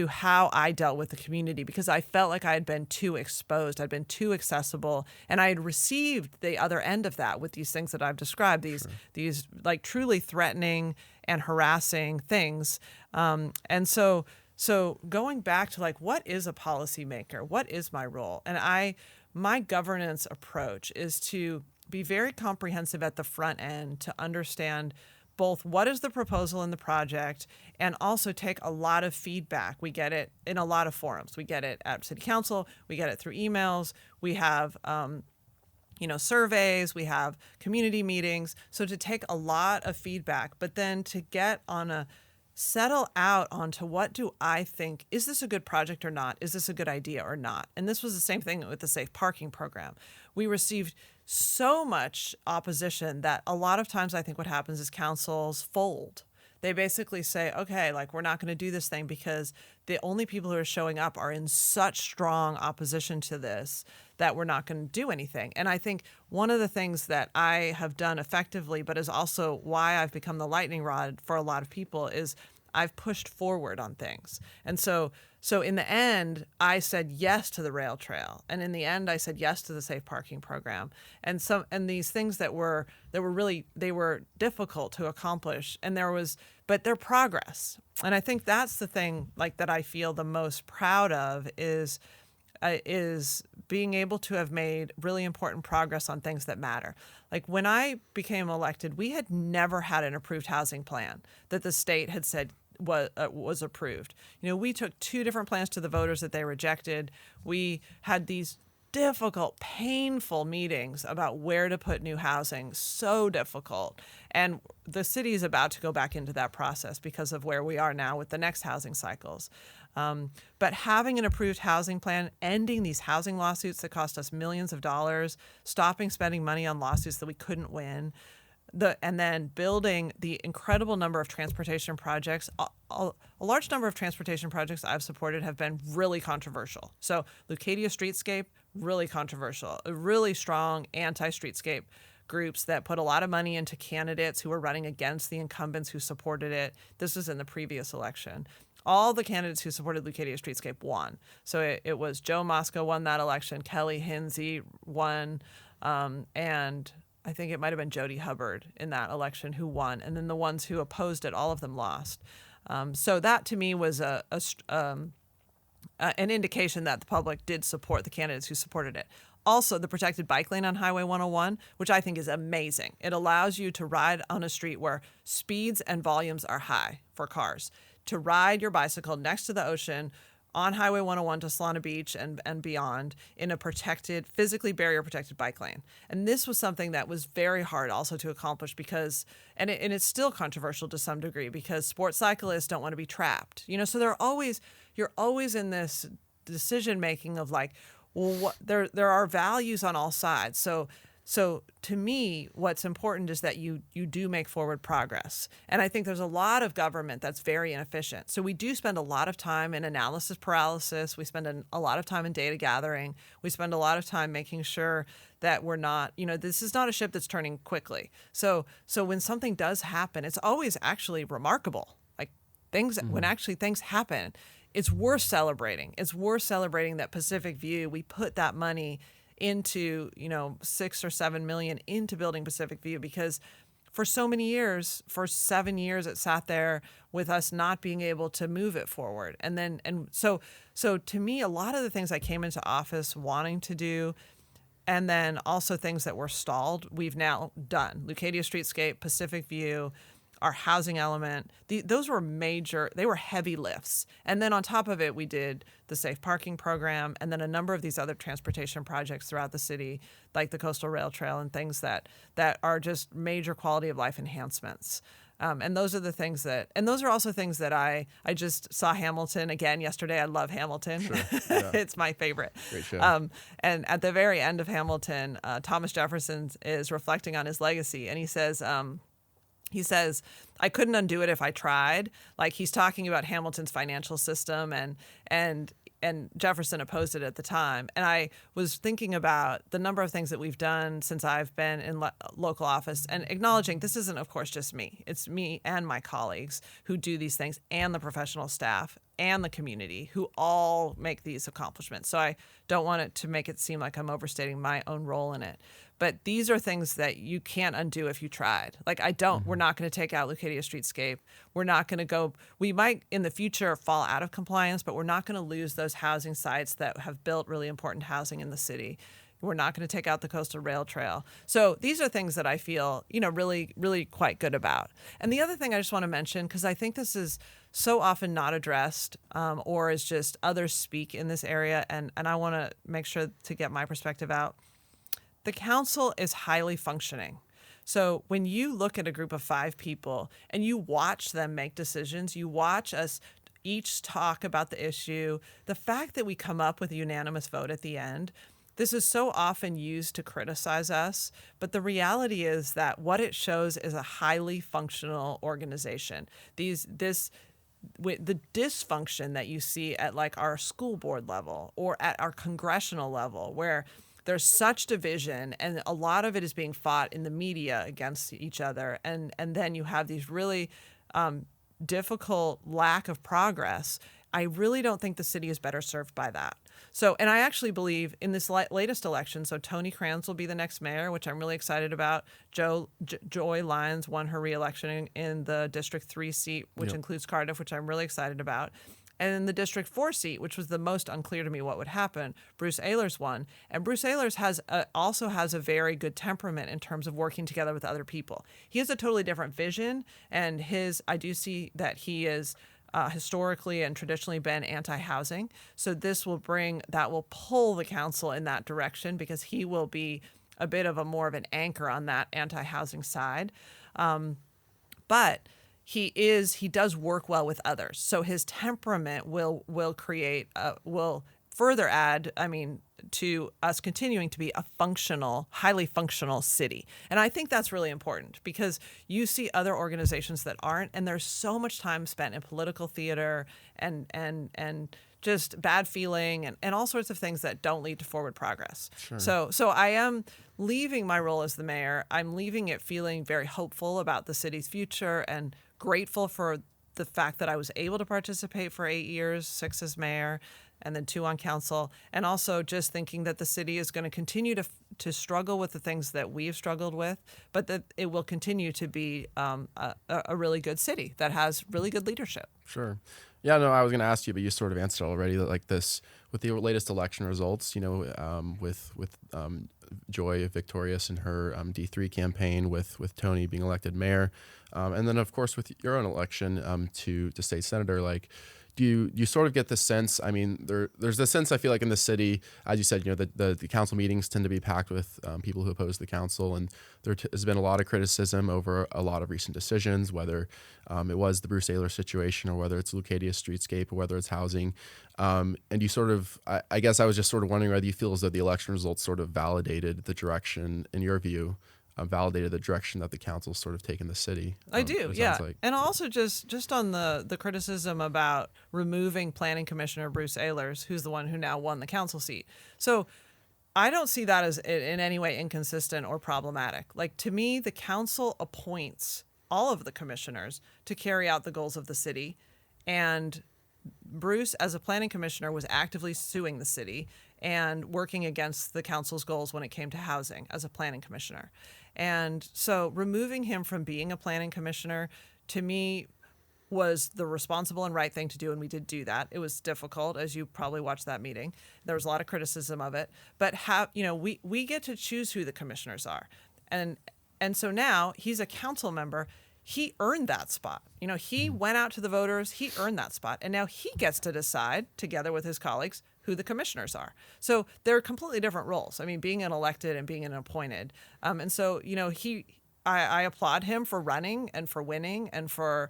how I dealt with the community, because I felt like I had been too exposed, I'd been too accessible, and I had received the other end of that with these things that I've described, these like truly threatening and harassing things. And so going back to like, what is a policymaker? What is my role? And my governance approach is to be very comprehensive at the front end to understand both what is the proposal in the project, and also take a lot of feedback. We get it in a lot of forums. We get it at city council. We get it through emails. We have, surveys. We have community meetings. So to take a lot of feedback, but then to get on settle out onto what do I think, is this a good project or not? Is this a good idea or not? And this was the same thing with the safe parking program. We received so much opposition that a lot of times I think what happens is councils fold. They basically say, okay, like we're not going to do this thing because the only people who are showing up are in such strong opposition to this that we're not going to do anything. And I think one of the things that I have done effectively, but is also why I've become the lightning rod for a lot of people, is I've pushed forward on things. And so in the end, I said yes to the rail trail. And in the end, I said yes to the safe parking program. And these things that were really, they were difficult to accomplish. And but they're progress. And I think that's the thing like that I feel the most proud of is being able to have made really important progress on things that matter. Like when I became elected, we had never had an approved housing plan that the state had said was approved. We took 2 different plans to the voters that they rejected. We had these difficult, painful meetings about where to put new housing, so difficult. And the city is about to go back into that process because of where we are now with the next housing cycles. But having an approved housing plan, ending these housing lawsuits that cost us millions of dollars, stopping spending money on lawsuits that we couldn't win, and then building the incredible number of transportation projects. A large number of transportation projects I've supported have been really controversial. So Leucadia Streetscape, really controversial. A really strong anti-streetscape groups that put a lot of money into candidates who were running against the incumbents who supported it. This was in the previous election. All the candidates who supported Leucadia Streetscape won. So it was Joe Mosca won that election, Kelly Hinsey won, and I think it might have been Jody Hubbard in that election who won. And then the ones who opposed it, all of them lost. So that to me was an indication that the public did support the candidates who supported it. Also, the protected bike lane on Highway 101, which I think is amazing. It allows you to ride on a street where speeds and volumes are high for cars, to ride your bicycle next to the ocean on Highway 101 to Solana Beach and beyond in a protected, physically barrier-protected bike lane. And this was something that was very hard also to accomplish because, and it's still controversial to some degree because sports cyclists don't want to be trapped. So you're always in this decision-making of like, well, there are values on all sides. So to me, what's important is that you do make forward progress. And I think there's a lot of government that's very inefficient. So we do spend a lot of time in analysis paralysis. We spend a lot of time in data gathering. We spend a lot of time making sure that we're not, this is not a ship that's turning quickly. So when something does happen, it's always actually remarkable. Like when actually things happen, it's worth celebrating. It's worth celebrating that Pacific View, we put that money into, 6 or 7 million into building Pacific View because for so many years, for 7 years, it sat there with us not being able to move it forward. So to me, a lot of the things I came into office wanting to do, and then also things that were stalled, we've now done. Leucadia Streetscape, Pacific View, our housing element, those were they were heavy lifts. And then on top of it, we did the safe parking program and then a number of these other transportation projects throughout the city, like the Coastal Rail Trail and things that are just major quality of life enhancements. And those are the things and those are also things that I just saw Hamilton again yesterday. I love Hamilton. Sure. Yeah. It's my favorite. Great show. And at the very end of Hamilton, Thomas Jefferson is reflecting on his legacy and he says, I couldn't undo it if I tried. Like he's talking about Hamilton's financial system and Jefferson opposed it at the time. And I was thinking about the number of things that we've done since I've been in local office and acknowledging this isn't, of course, just me. It's me and my colleagues who do these things and the professional staff and the community who all make these accomplishments. So I don't want it to make it seem like I'm overstating my own role in it. But these are things that you can't undo if you tried. Like we're not going to take out Leucadia Streetscape. We're not going to we might in the future fall out of compliance, but we're not going to lose those housing sites that have built really important housing in the city. We're not going to take out the Coastal Rail Trail. So these are things that I feel, really, really quite good about. And the other thing I just want to mention, because I think this is so often not addressed or is just others speak in this area, and I want to make sure to get my perspective out. The council is highly functioning. So when you look at a group of 5 people and you watch them make decisions, you watch us each talk about the issue, the fact that we come up with a unanimous vote at the end, this is so often used to criticize us, but the reality is that what it shows is a highly functional organization. The dysfunction that you see at like our school board level or at our congressional level, where there's such division and a lot of it is being fought in the media against each other, and then you have these really difficult lack of progress. I really don't think the city is better served by that. So, and I actually believe in this latest election, so Tony Kranz will be the next mayor, which I'm really excited about. Joy Lyons won her reelection in the District 3 seat, which includes Cardiff, which I'm really excited about. And in the District 4 seat, which was the most unclear to me what would happen, Bruce Ehlers won. And Bruce Ehlers also has a very good temperament in terms of working together with other people. He has a totally different vision, and I do see that he is historically and traditionally been anti-housing. So that will pull the council in that direction, because he will be a bit of more of an anchor on that anti-housing side. But he does work well with others. So his temperament will further add, to us continuing to be a highly functional city. And I think that's really important, because you see other organizations that aren't, and there's so much time spent in political theater and just bad feeling and all sorts of things that don't lead to forward progress. Sure. So I am leaving my role as the mayor. I'm leaving it feeling very hopeful about the city's future and grateful for the fact that I was able to participate for 8 years, 6 as mayor, and then 2 on council, and also just thinking that the city is going to continue to struggle with the things that we've struggled with, but that it will continue to be a really good city that has really good leadership. Sure. Yeah, no, I was going to ask you, but you sort of answered already, that like this, with the latest election results, with Joy victorious in her D3 campaign, with Tony being elected mayor, and then of course with your own election to state senator, like, do you sort of get the sense, there's this sense, I feel like, in the city, as you said, the council meetings tend to be packed with people who oppose the council, and there has been a lot of criticism over a lot of recent decisions, whether it was the Bruce Ehlers situation, or whether it's Leucadia Streetscape, or whether it's housing. And you sort of, I guess I was just sort of wondering whether you feel as though the election results sort of validated the direction, in your view, validated the direction that the council's sort of taken the city. I do, yeah. Like. And also just on the criticism about removing Planning Commissioner Bruce Ehlers, who's the one who now won the council seat. So I don't see that as in any way inconsistent or problematic. Like, to me, the council appoints all of the commissioners to carry out the goals of the city, and Bruce, as a planning commissioner, was actively suing the city and working against the council's goals when it came to housing as a planning commissioner. And so removing him from being a planning commissioner, to me, was the responsible and right thing to do, and we did do that. It was difficult, as you probably watched that meeting. There was a lot of criticism of it, but we get to choose who the commissioners are, and so now he's a council member. He earned that spot. He went out to the voters. He earned that spot, and now he gets to decide, together with his colleagues, who the commissioners are. So they're completely different roles. Being an elected and being an appointed. And so, I applaud him for running and for winning and for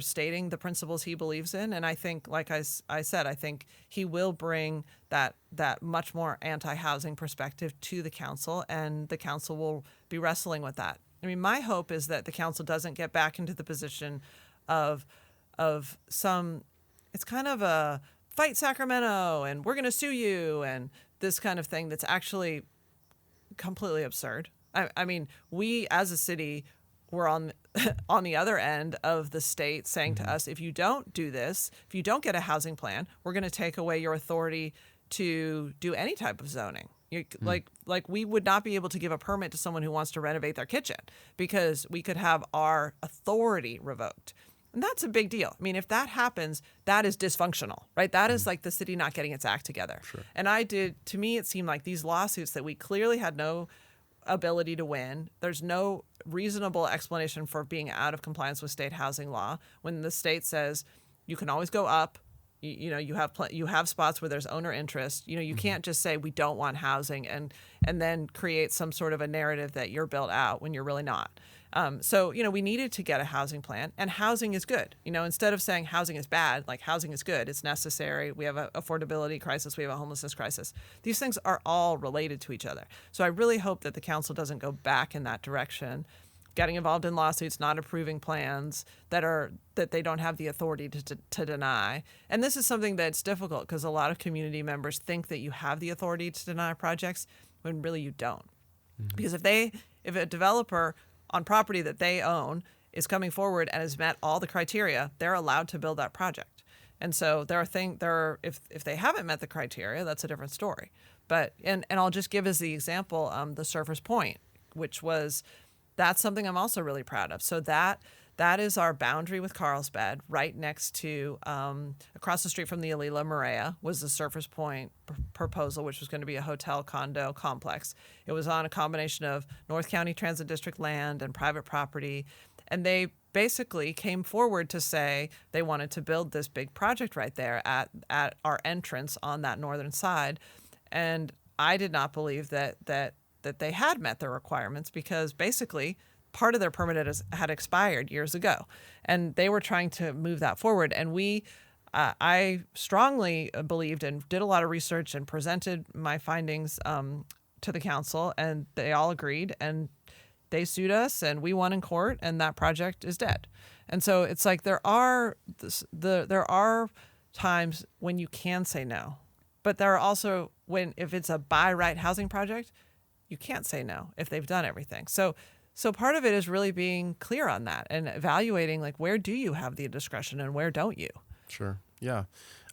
stating the principles he believes in. And I think, like I said, I think he will bring that much more anti-housing perspective to the council, and the council will be wrestling with that. My hope is that the council doesn't get back into the position of some, it's kind of a fight Sacramento and we're going to sue you and this kind of thing that's actually completely absurd. We as a city were on the other end of the state saying to us, if you don't do this, if you don't get a housing plan, we're going to take away your authority to do any type of zoning. Like we would not be able to give a permit to someone who wants to renovate their kitchen, because we could have our authority revoked. And that's a big deal. If that happens, that is dysfunctional, right? That is like the city not getting its act together. Sure. And to me, it seemed like these lawsuits that we clearly had no ability to win. There's no reasonable explanation for being out of compliance with state housing law when the state says you can always go up you have spots where there's owner interest. You can't just say we don't want housing and then create some sort of a narrative that you're built out when you're really not. So we needed to get a housing plan, and housing is good. Instead of saying housing is bad, like housing is good, it's necessary. We have an affordability crisis, we have a homelessness crisis. These things are all related to each other. So I really hope that the council doesn't go back in that direction, getting involved in lawsuits, not approving plans that they don't have the authority to deny. And this is something that's difficult because a lot of community members think that you have the authority to deny projects when really you don't. Mm-hmm. Because if a developer on property that they own is coming forward and has met all the criteria, they're allowed to build that project. And so if they haven't met the criteria, that's a different story. But and I'll just give as the example the Surfers Point, that's something I'm also really proud of. So that is our boundary with Carlsbad, right next to, across the street from the Alila Maria was the Surfers Point proposal, which was going to be a hotel condo complex. It was on a combination of North County Transit District land and private property. And they basically came forward to say they wanted to build this big project right there at our entrance on that northern side. And I did not believe that they had met their requirements because basically part of their permit had expired years ago, and they were trying to move that forward. And I strongly believed and did a lot of research and presented my findings to the council, and they all agreed, and they sued us, and we won in court, and that project is dead. And so it's like there are times when you can say no, but there are also if it's a by right housing project, you can't say no if they've done everything. So part of it is really being clear on that and evaluating, like, where do you have the discretion and where don't you? Sure. Yeah.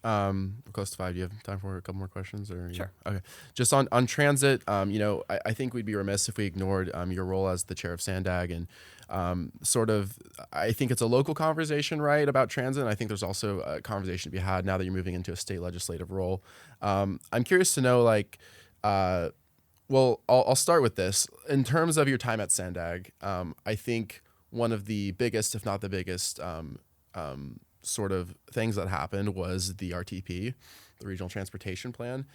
We're close to 5. Do you have time for a couple more questions? Or Sure. Yeah? Okay. Just on transit, I think we'd be remiss if we ignored your role as the chair of SANDAG and I think it's a local conversation, right, about transit. And I think there's also a conversation to be had now that you're moving into a state legislative role. I'm curious to know, well, I'll start with this. In terms of your time at SANDAG, I think one of the biggest, if not the biggest, sort of things that happened was the RTP, the Regional Transportation Plan,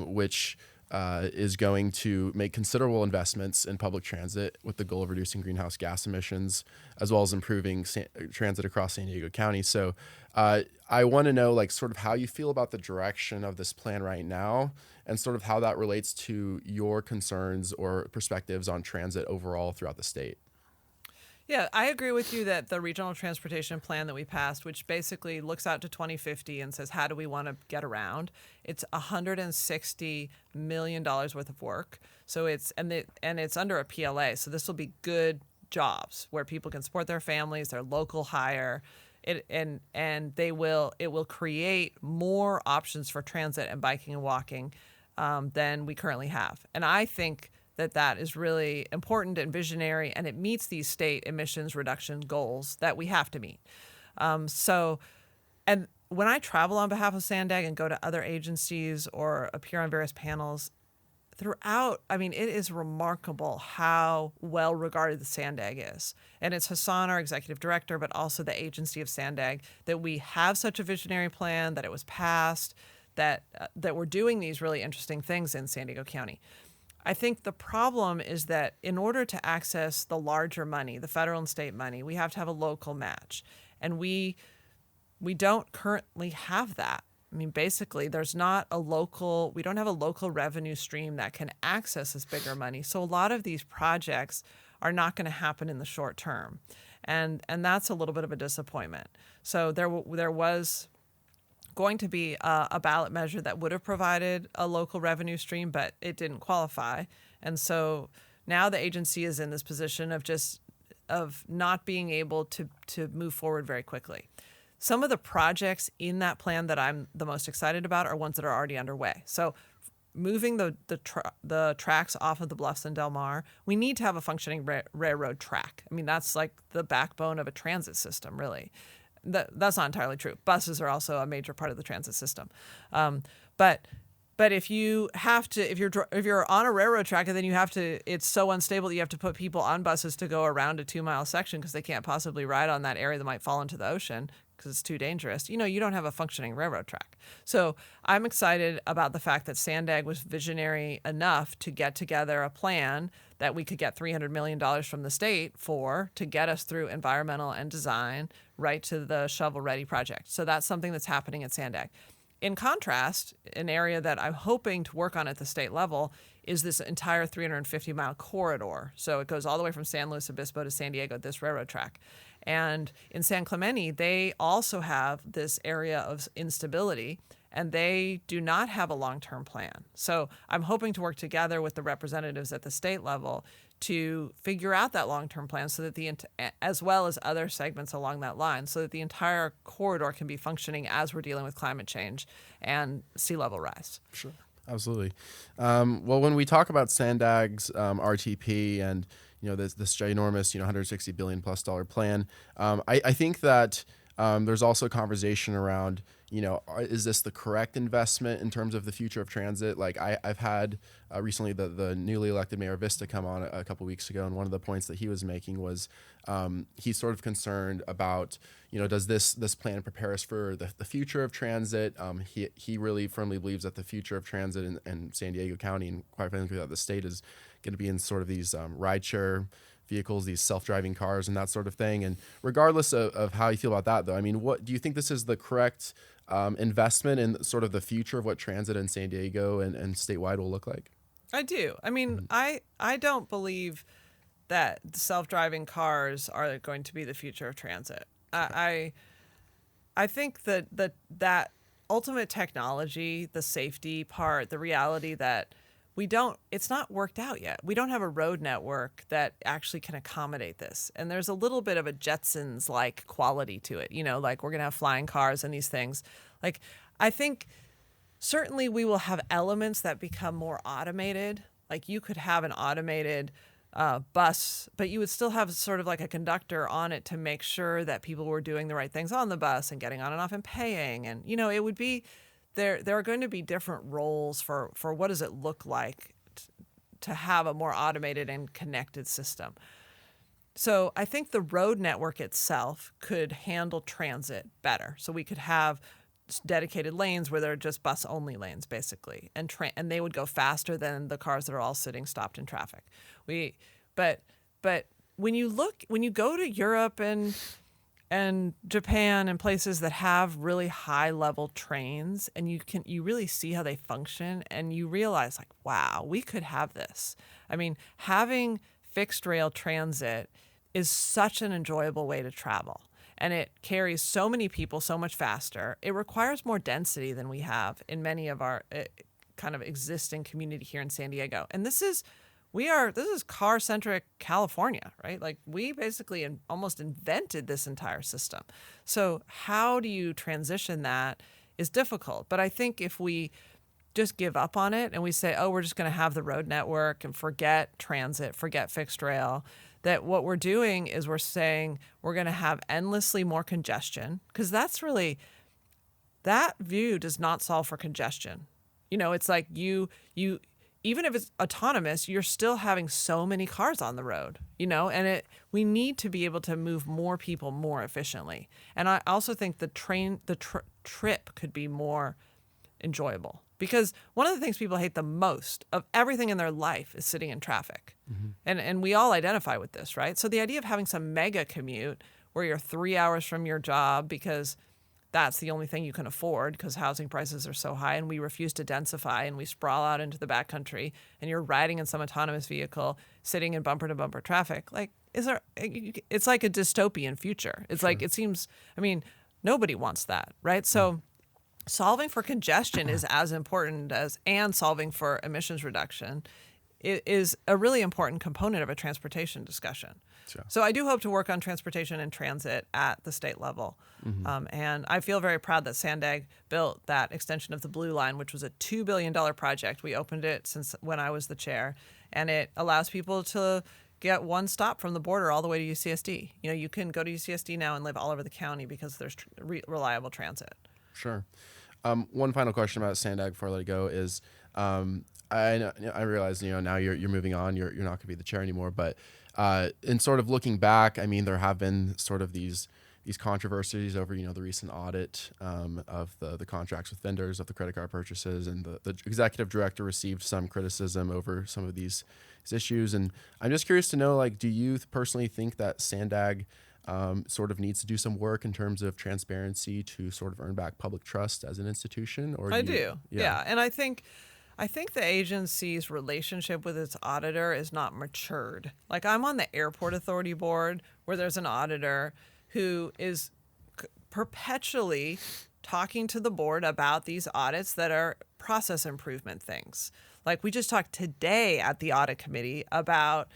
which is going to make considerable investments in public transit with the goal of reducing greenhouse gas emissions, as well as improving transit across San Diego County. So I want to know, sort of how you feel about the direction of this plan right now and sort of how that relates to your concerns or perspectives on transit overall throughout the state. Yeah, I agree with you that the regional transportation plan that we passed, which basically looks out to 2050 and says, how do we want to get around? It's $160 million worth of work. So it's under a PLA. So this will be good jobs where people can support their families, their local hire. It will create more options for transit and biking and walking than we currently have. And I think that is really important and visionary, and it meets these state emissions reduction goals that we have to meet. And when I travel on behalf of SANDAG and go to other agencies or appear on various panels throughout, it is remarkable how well regarded the SANDAG is. And it's Hassan, our executive director, but also the agency of SANDAG, that we have such a visionary plan, that it was passed, that we're doing these really interesting things in San Diego County. I think the problem is that in order to access the larger money, the federal and state money, we have to have a local match. And we don't currently have that. Basically, we don't have a local revenue stream that can access this bigger money. So a lot of these projects are not going to happen in the short term. And that's a little bit of a disappointment. So there was going to be a ballot measure that would have provided a local revenue stream, but it didn't qualify. And so now the agency is in this position of not being able to move forward very quickly. Some of the projects in that plan that I'm the most excited about are ones that are already underway. So moving the tracks off of the Bluffs and Del Mar, we need to have a functioning railroad track. That's like the backbone of a transit system, really. That's not entirely true. Buses are also a major part of the transit system. But if you're on a railroad track and then it's so unstable that you have to put people on buses to go around a 2-mile section because they can't possibly ride on that area that might fall into the ocean, because it's too dangerous, you don't have a functioning railroad track. So I'm excited about the fact that Sandag was visionary enough to get together a plan that we could get $300 million from the state to get us through environmental and design right to the shovel-ready project. So that's something that's happening at Sandag. In contrast, an area that I'm hoping to work on at the state level is this entire 350-mile corridor. So it goes all the way from San Luis Obispo to San Diego, this railroad track. And in San Clemente, they also have this area of instability, and they do not have a long-term plan. So I'm hoping to work together with the representatives at the state level to figure out that long-term plan so that as well as other segments along that line, so that the entire corridor can be functioning as we're dealing with climate change and sea level rise. Sure. Absolutely. Well, when we talk about Sandag's RTP and this ginormous $160 billion plus plan, I think that there's also a conversation around is this the correct investment in terms of the future of transit? Like I've had recently the newly elected Mayor Vista come on a couple weeks ago, and one of the points that he was making was he's sort of concerned about does this plan prepare us for the future of transit? He really firmly believes that the future of transit in San Diego County, and quite frankly that the state, is going to be in sort of these rideshare vehicles, these self-driving cars and that sort of thing. And regardless of how you feel about that, though, I mean, what do you think this is the correct investment in sort of the future of what transit in San Diego and statewide will look like? I do. I mean, I don't believe that self-driving cars are going to be the future of transit. I think that ultimate technology, the safety part, the reality that it's not worked out yet. We don't have a road network that actually can accommodate this. And there's a little bit of a Jetsons-like quality to it, like we're going to have flying cars and these things. Like, I think certainly we will have elements that become more automated. Like you could have an automated bus, but you would still have sort of like a conductor on it to make sure that people were doing the right things on the bus and getting on and off and paying. And, it would be... There are going to be different roles for what does it look like to have a more automated and connected system. So I think the road network itself could handle transit better. So we could have dedicated lanes where they're just bus-only lanes, basically, and they would go faster than the cars that are all sitting stopped in traffic. But when you go to Europe and Japan and places that have really high level trains, and you really see how they function, and you realize like, wow, we could have this. I mean, having fixed rail transit is such an enjoyable way to travel, and it carries so many people so much faster. It requires more density than we have in many of our kind of existing community here in San Diego. And this is car-centric California, right? Like we basically almost invented this entire system. So how do you transition that is difficult. But I think if we just give up on it and we say, oh, we're just going to have the road network and forget transit, forget fixed rail, that what we're doing is we're saying we're going to have endlessly more congestion, because that view does not solve for congestion. It's like you even if it's autonomous, you're still having so many cars on the road, and we need to be able to move more people more efficiently. And I also think the trip could be more enjoyable, because one of the things people hate the most of everything in their life is sitting in traffic. Mm-hmm. And we all identify with this, right? So the idea of having some mega commute where you're 3 hours from your job because that's the only thing you can afford because housing prices are so high and we refuse to densify and we sprawl out into the backcountry, and you're riding in some autonomous vehicle sitting in bumper to bumper traffic. Like, it's like a dystopian future. It's sure. Like, it seems, nobody wants that, right? So solving for congestion is as important and solving for emissions reduction is a really important component of a transportation discussion. Sure. So I do hope to work on transportation and transit at the state level. Mm-hmm. And I feel very proud that Sandag built that extension of the Blue Line, which was a $2 billion project. We opened it since when I was the chair, and it allows people to get one stop from the border all the way to UCSD. You can go to UCSD now and live all over the county because there's reliable transit. Sure. One final question about Sandag before I let it go is, I realize now you're moving on. You're not going to be the chair anymore. But in sort of looking back, there have been sort of these these controversies over, the recent audit of the contracts with vendors of the credit card purchases, and the executive director received some criticism over some of these issues. And I'm just curious to know, like, do you personally think that Sandag sort of needs to do some work in terms of transparency to sort of earn back public trust as an institution? Or I do. Yeah. And I think the agency's relationship with its auditor is not matured. Like, I'm on the airport authority board where there's an auditor who is perpetually talking to the board about these audits that are process improvement things. Like, we just talked today at the audit committee about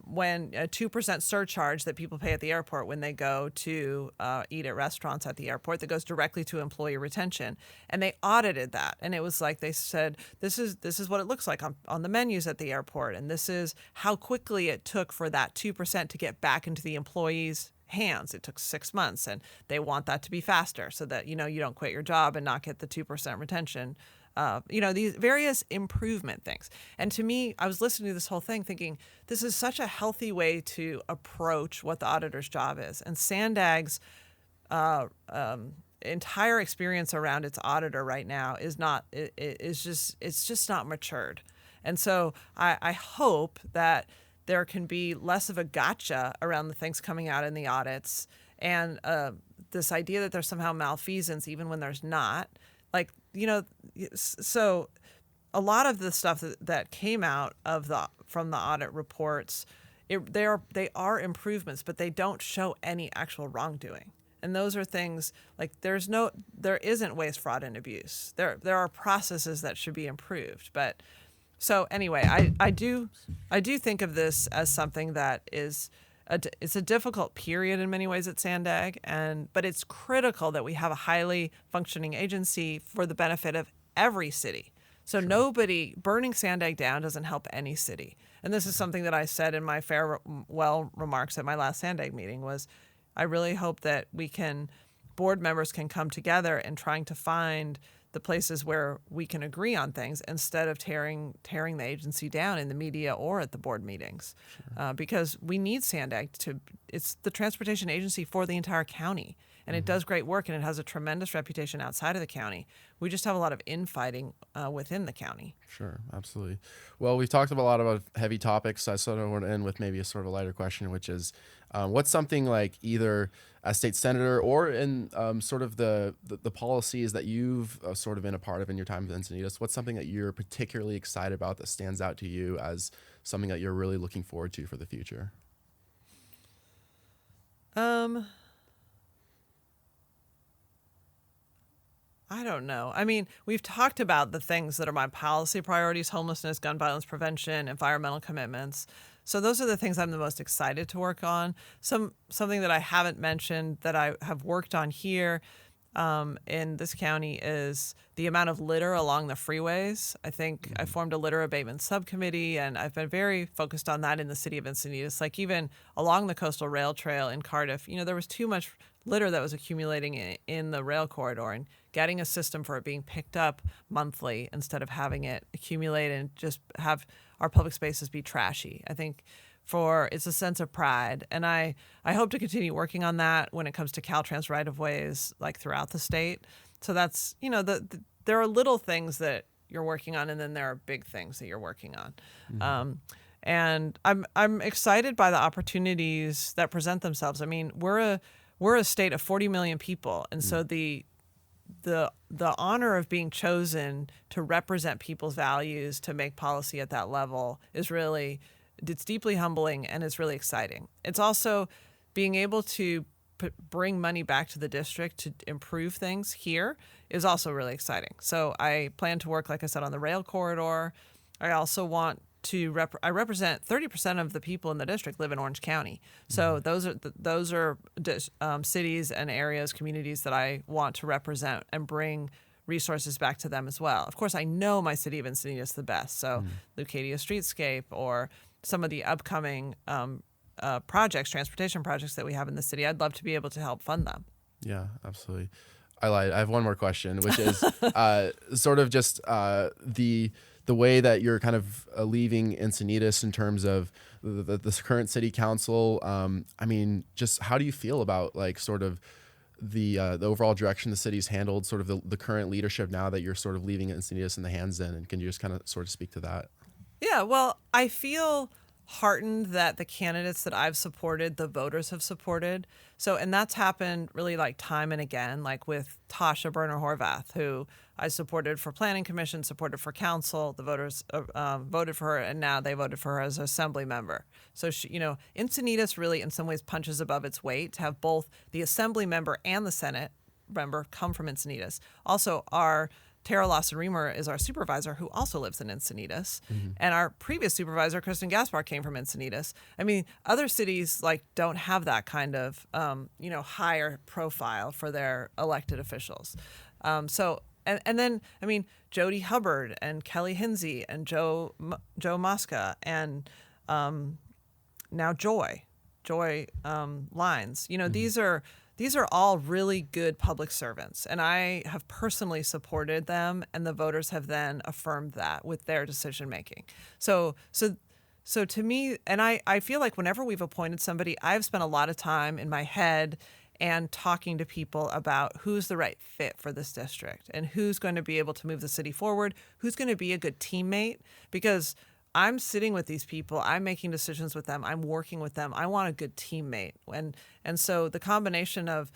when a 2% surcharge that people pay at the airport when they go to eat at restaurants at the airport that goes directly to employee retention. And they audited that. And it was like they said, this is what it looks like on the menus at the airport. And this is how quickly it took for that 2% to get back into the employees' hands. It took 6 months, and they want that to be faster so that, you don't quit your job and not get the 2% retention. These various improvement things. And to me, I was listening to this whole thing thinking, this is such a healthy way to approach what the auditor's job is. And Sandag's entire experience around its auditor right now it's just not matured. And so I hope that there can be less of a gotcha around the things coming out in the audits, and this idea that there's somehow malfeasance even when there's not. Like, so a lot of the stuff that came out from the audit reports, they are improvements, but they don't show any actual wrongdoing. And those are things like there isn't waste, fraud, and abuse. There are processes that should be improved. But so anyway, I do think of this as something that is it's a difficult period in many ways at Sandag, but it's critical that we have a highly functioning agency for the benefit of every city. So nobody burning Sandag down doesn't help any city. And this is something that I said in my farewell remarks at my last Sandag meeting was, I really hope that board members can come together and trying to find the places where we can agree on things instead of tearing the agency down in the media or at the board meetings. Sure. Because we need Sandag it's the transportation agency for the entire county, and it does great work, and it has a tremendous reputation outside of the county. We just have a lot of infighting within the county. Sure, absolutely. Well, we've talked about a lot of heavy topics. So I sort of want to end with maybe a sort of a lighter question, which is, what's something like either as state senator or in sort of the policies that you've sort of been a part of in your time with Encinitas, what's something that you're particularly excited about that stands out to you as something that you're really looking forward to for the future? I don't know. I mean, we've talked about the things that are my policy priorities: homelessness, gun violence prevention, environmental commitments. So those are the things I'm the most excited to work on. Something that I haven't mentioned that I have worked on here in this county is the amount of litter along the freeways. I think I formed a litter abatement subcommittee, and I've been very focused on that in the city of Encinitas. Like, even along the coastal rail trail in Cardiff, there was too much litter that was accumulating in the rail corridor, and getting a system for it being picked up monthly instead of having it accumulate and just have our public spaces be trashy. I think it's a sense of pride. And I hope to continue working on that when it comes to Caltrans right-of-ways, like throughout the state. So that's, there are little things that you're working on, and then there are big things that you're working on. Mm-hmm. And I'm excited by the opportunities that present themselves. I mean, we're a state of 40 million people. And so the honor of being chosen to represent people's values, to make policy at that level it's deeply humbling, and it's really exciting. It's also being able to bring money back to the district to improve things here is also really exciting. So I plan to work, like I said, on the rail corridor. I also want to I represent 30% of the people in the district live in Orange County. So those are cities and areas, communities that I want to represent and bring resources back to them as well. Of course, I know my city of Encinitas the best. So Leucadia Streetscape or some of the upcoming transportation projects that we have in the city, I'd love to be able to help fund them. Yeah, absolutely. I lied. I have one more question, which is sort of just the the way that you're kind of leaving Encinitas in terms of the current city council. I mean, just how do you feel about like sort of the overall direction the city's handled, sort of the current leadership now that you're sort of leaving Encinitas in the hands then? And can you just kind of sort of speak to that? Yeah, well, I feel heartened that the candidates that I've supported, the voters have supported. So, and that's happened really like time and again, like with Tasha Burner Horvath, who I supported for planning commission, supported for council. The voters voted for her, and now they voted for her as an assembly member. So, she, Encinitas really in some ways punches above its weight to have both the assembly member and the Senate member come from Encinitas. Also, our Tara Lawson-Reamer is our supervisor, who also lives in Encinitas. Mm-hmm. And our previous supervisor, Kristen Gaspar, came from Encinitas. I mean, other cities like don't have that kind of, higher profile for their elected officials. And then, I mean, Jody Hubbard and Kelly Hinsey and Joe Mosca and now Joy Lines. Mm-hmm. These are all really good public servants, and I have personally supported them, and the voters have then affirmed that with their decision making. So to me, and I feel like whenever we've appointed somebody, I've spent a lot of time in my head and talking to people about who's the right fit for this district and who's going to be able to move the city forward, who's going to be a good teammate, because I'm sitting with these people, I'm making decisions with them, I'm working with them. I want a good teammate. And so the combination of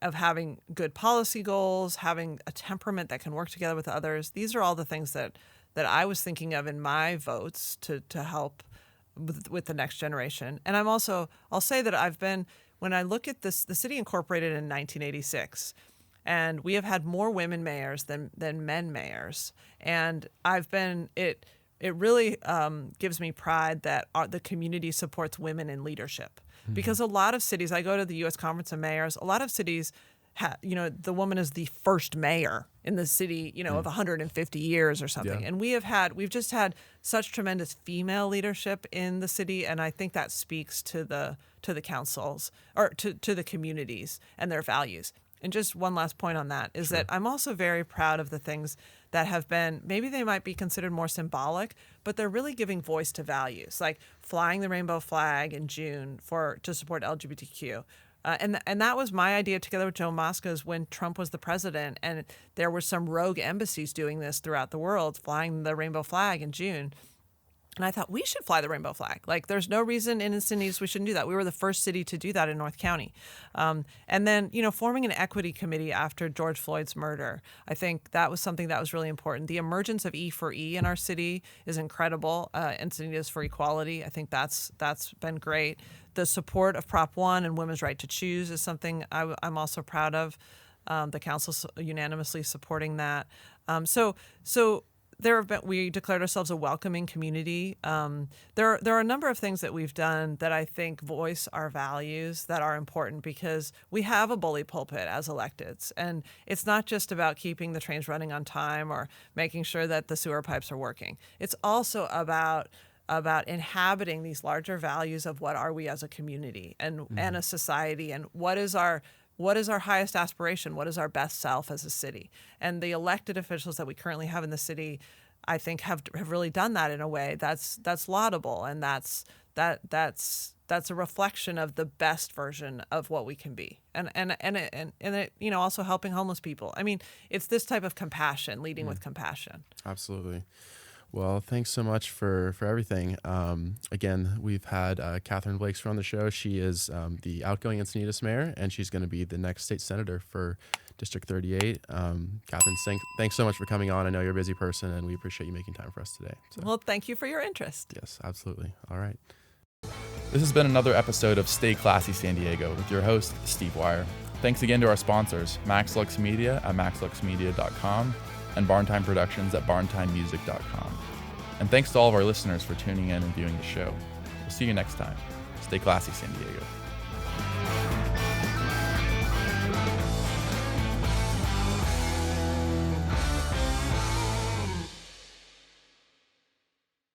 having good policy goals, having a temperament that can work together with others, these are all the things that I was thinking of in my votes to help with the next generation. And I'll say that when I look at this, the city incorporated in 1986, and we have had more women mayors than men mayors. And it really gives me pride that the community supports women in leadership. Mm-hmm. Because a lot of cities, I go to the U.S. Conference of Mayors, a lot of cities, the woman is the first mayor in the city, of 150 years or something. Yeah. And we've just had such tremendous female leadership in the city, and I think that speaks to the councils or to the communities and their values. And just one last point on that is that I'm also very proud of the things that have been, maybe they might be considered more symbolic, but they're really giving voice to values, like flying the rainbow flag in June to support LGBTQ. And that was my idea together with Joe Mosca's when Trump was the president, and there were some rogue embassies doing this throughout the world, flying the rainbow flag in June. And I thought we should fly the rainbow flag. Like, there's no reason in Encinitas we shouldn't do that. We were the first city to do that in North County. And then, forming an equity committee after George Floyd's murder, I think that was something that was really important. The emergence of E4E in our city is incredible. Encinitas for Equality, I think that's been great. The support of Prop 1 and women's right to choose is something I'm also proud of. The council unanimously supporting that. So we declared ourselves a welcoming community. There are a number of things that we've done that I think voice our values that are important, because we have a bully pulpit as electeds. And it's not just about keeping the trains running on time or making sure that the sewer pipes are working. It's also about inhabiting these larger values of what are we as a community and a society, and what is our highest aspiration? What is our best self as a city? And the elected officials that we currently have in the city, I think, have really done that in a way that's laudable, and that's a reflection of the best version of what we can be. And it, also helping homeless people. I mean, it's this type of compassion, leading with compassion. Absolutely. Well, thanks so much for everything. Again, we've had Catherine Blakespear on the show. She is the outgoing Encinitas mayor, and she's going to be the next state senator for District 38. Catherine, thanks so much for coming on. I know you're a busy person, and we appreciate you making time for us today. So. Well, thank you for your interest. Yes, absolutely. All right. This has been another episode of Stay Classy San Diego with your host, Steve Wire. Thanks again to our sponsors, MaxLux Media at maxluxmedia.com and Barntime Productions at barntimemusic.com. And thanks to all of our listeners for tuning in and viewing the show. We'll see you next time. Stay classy, San Diego.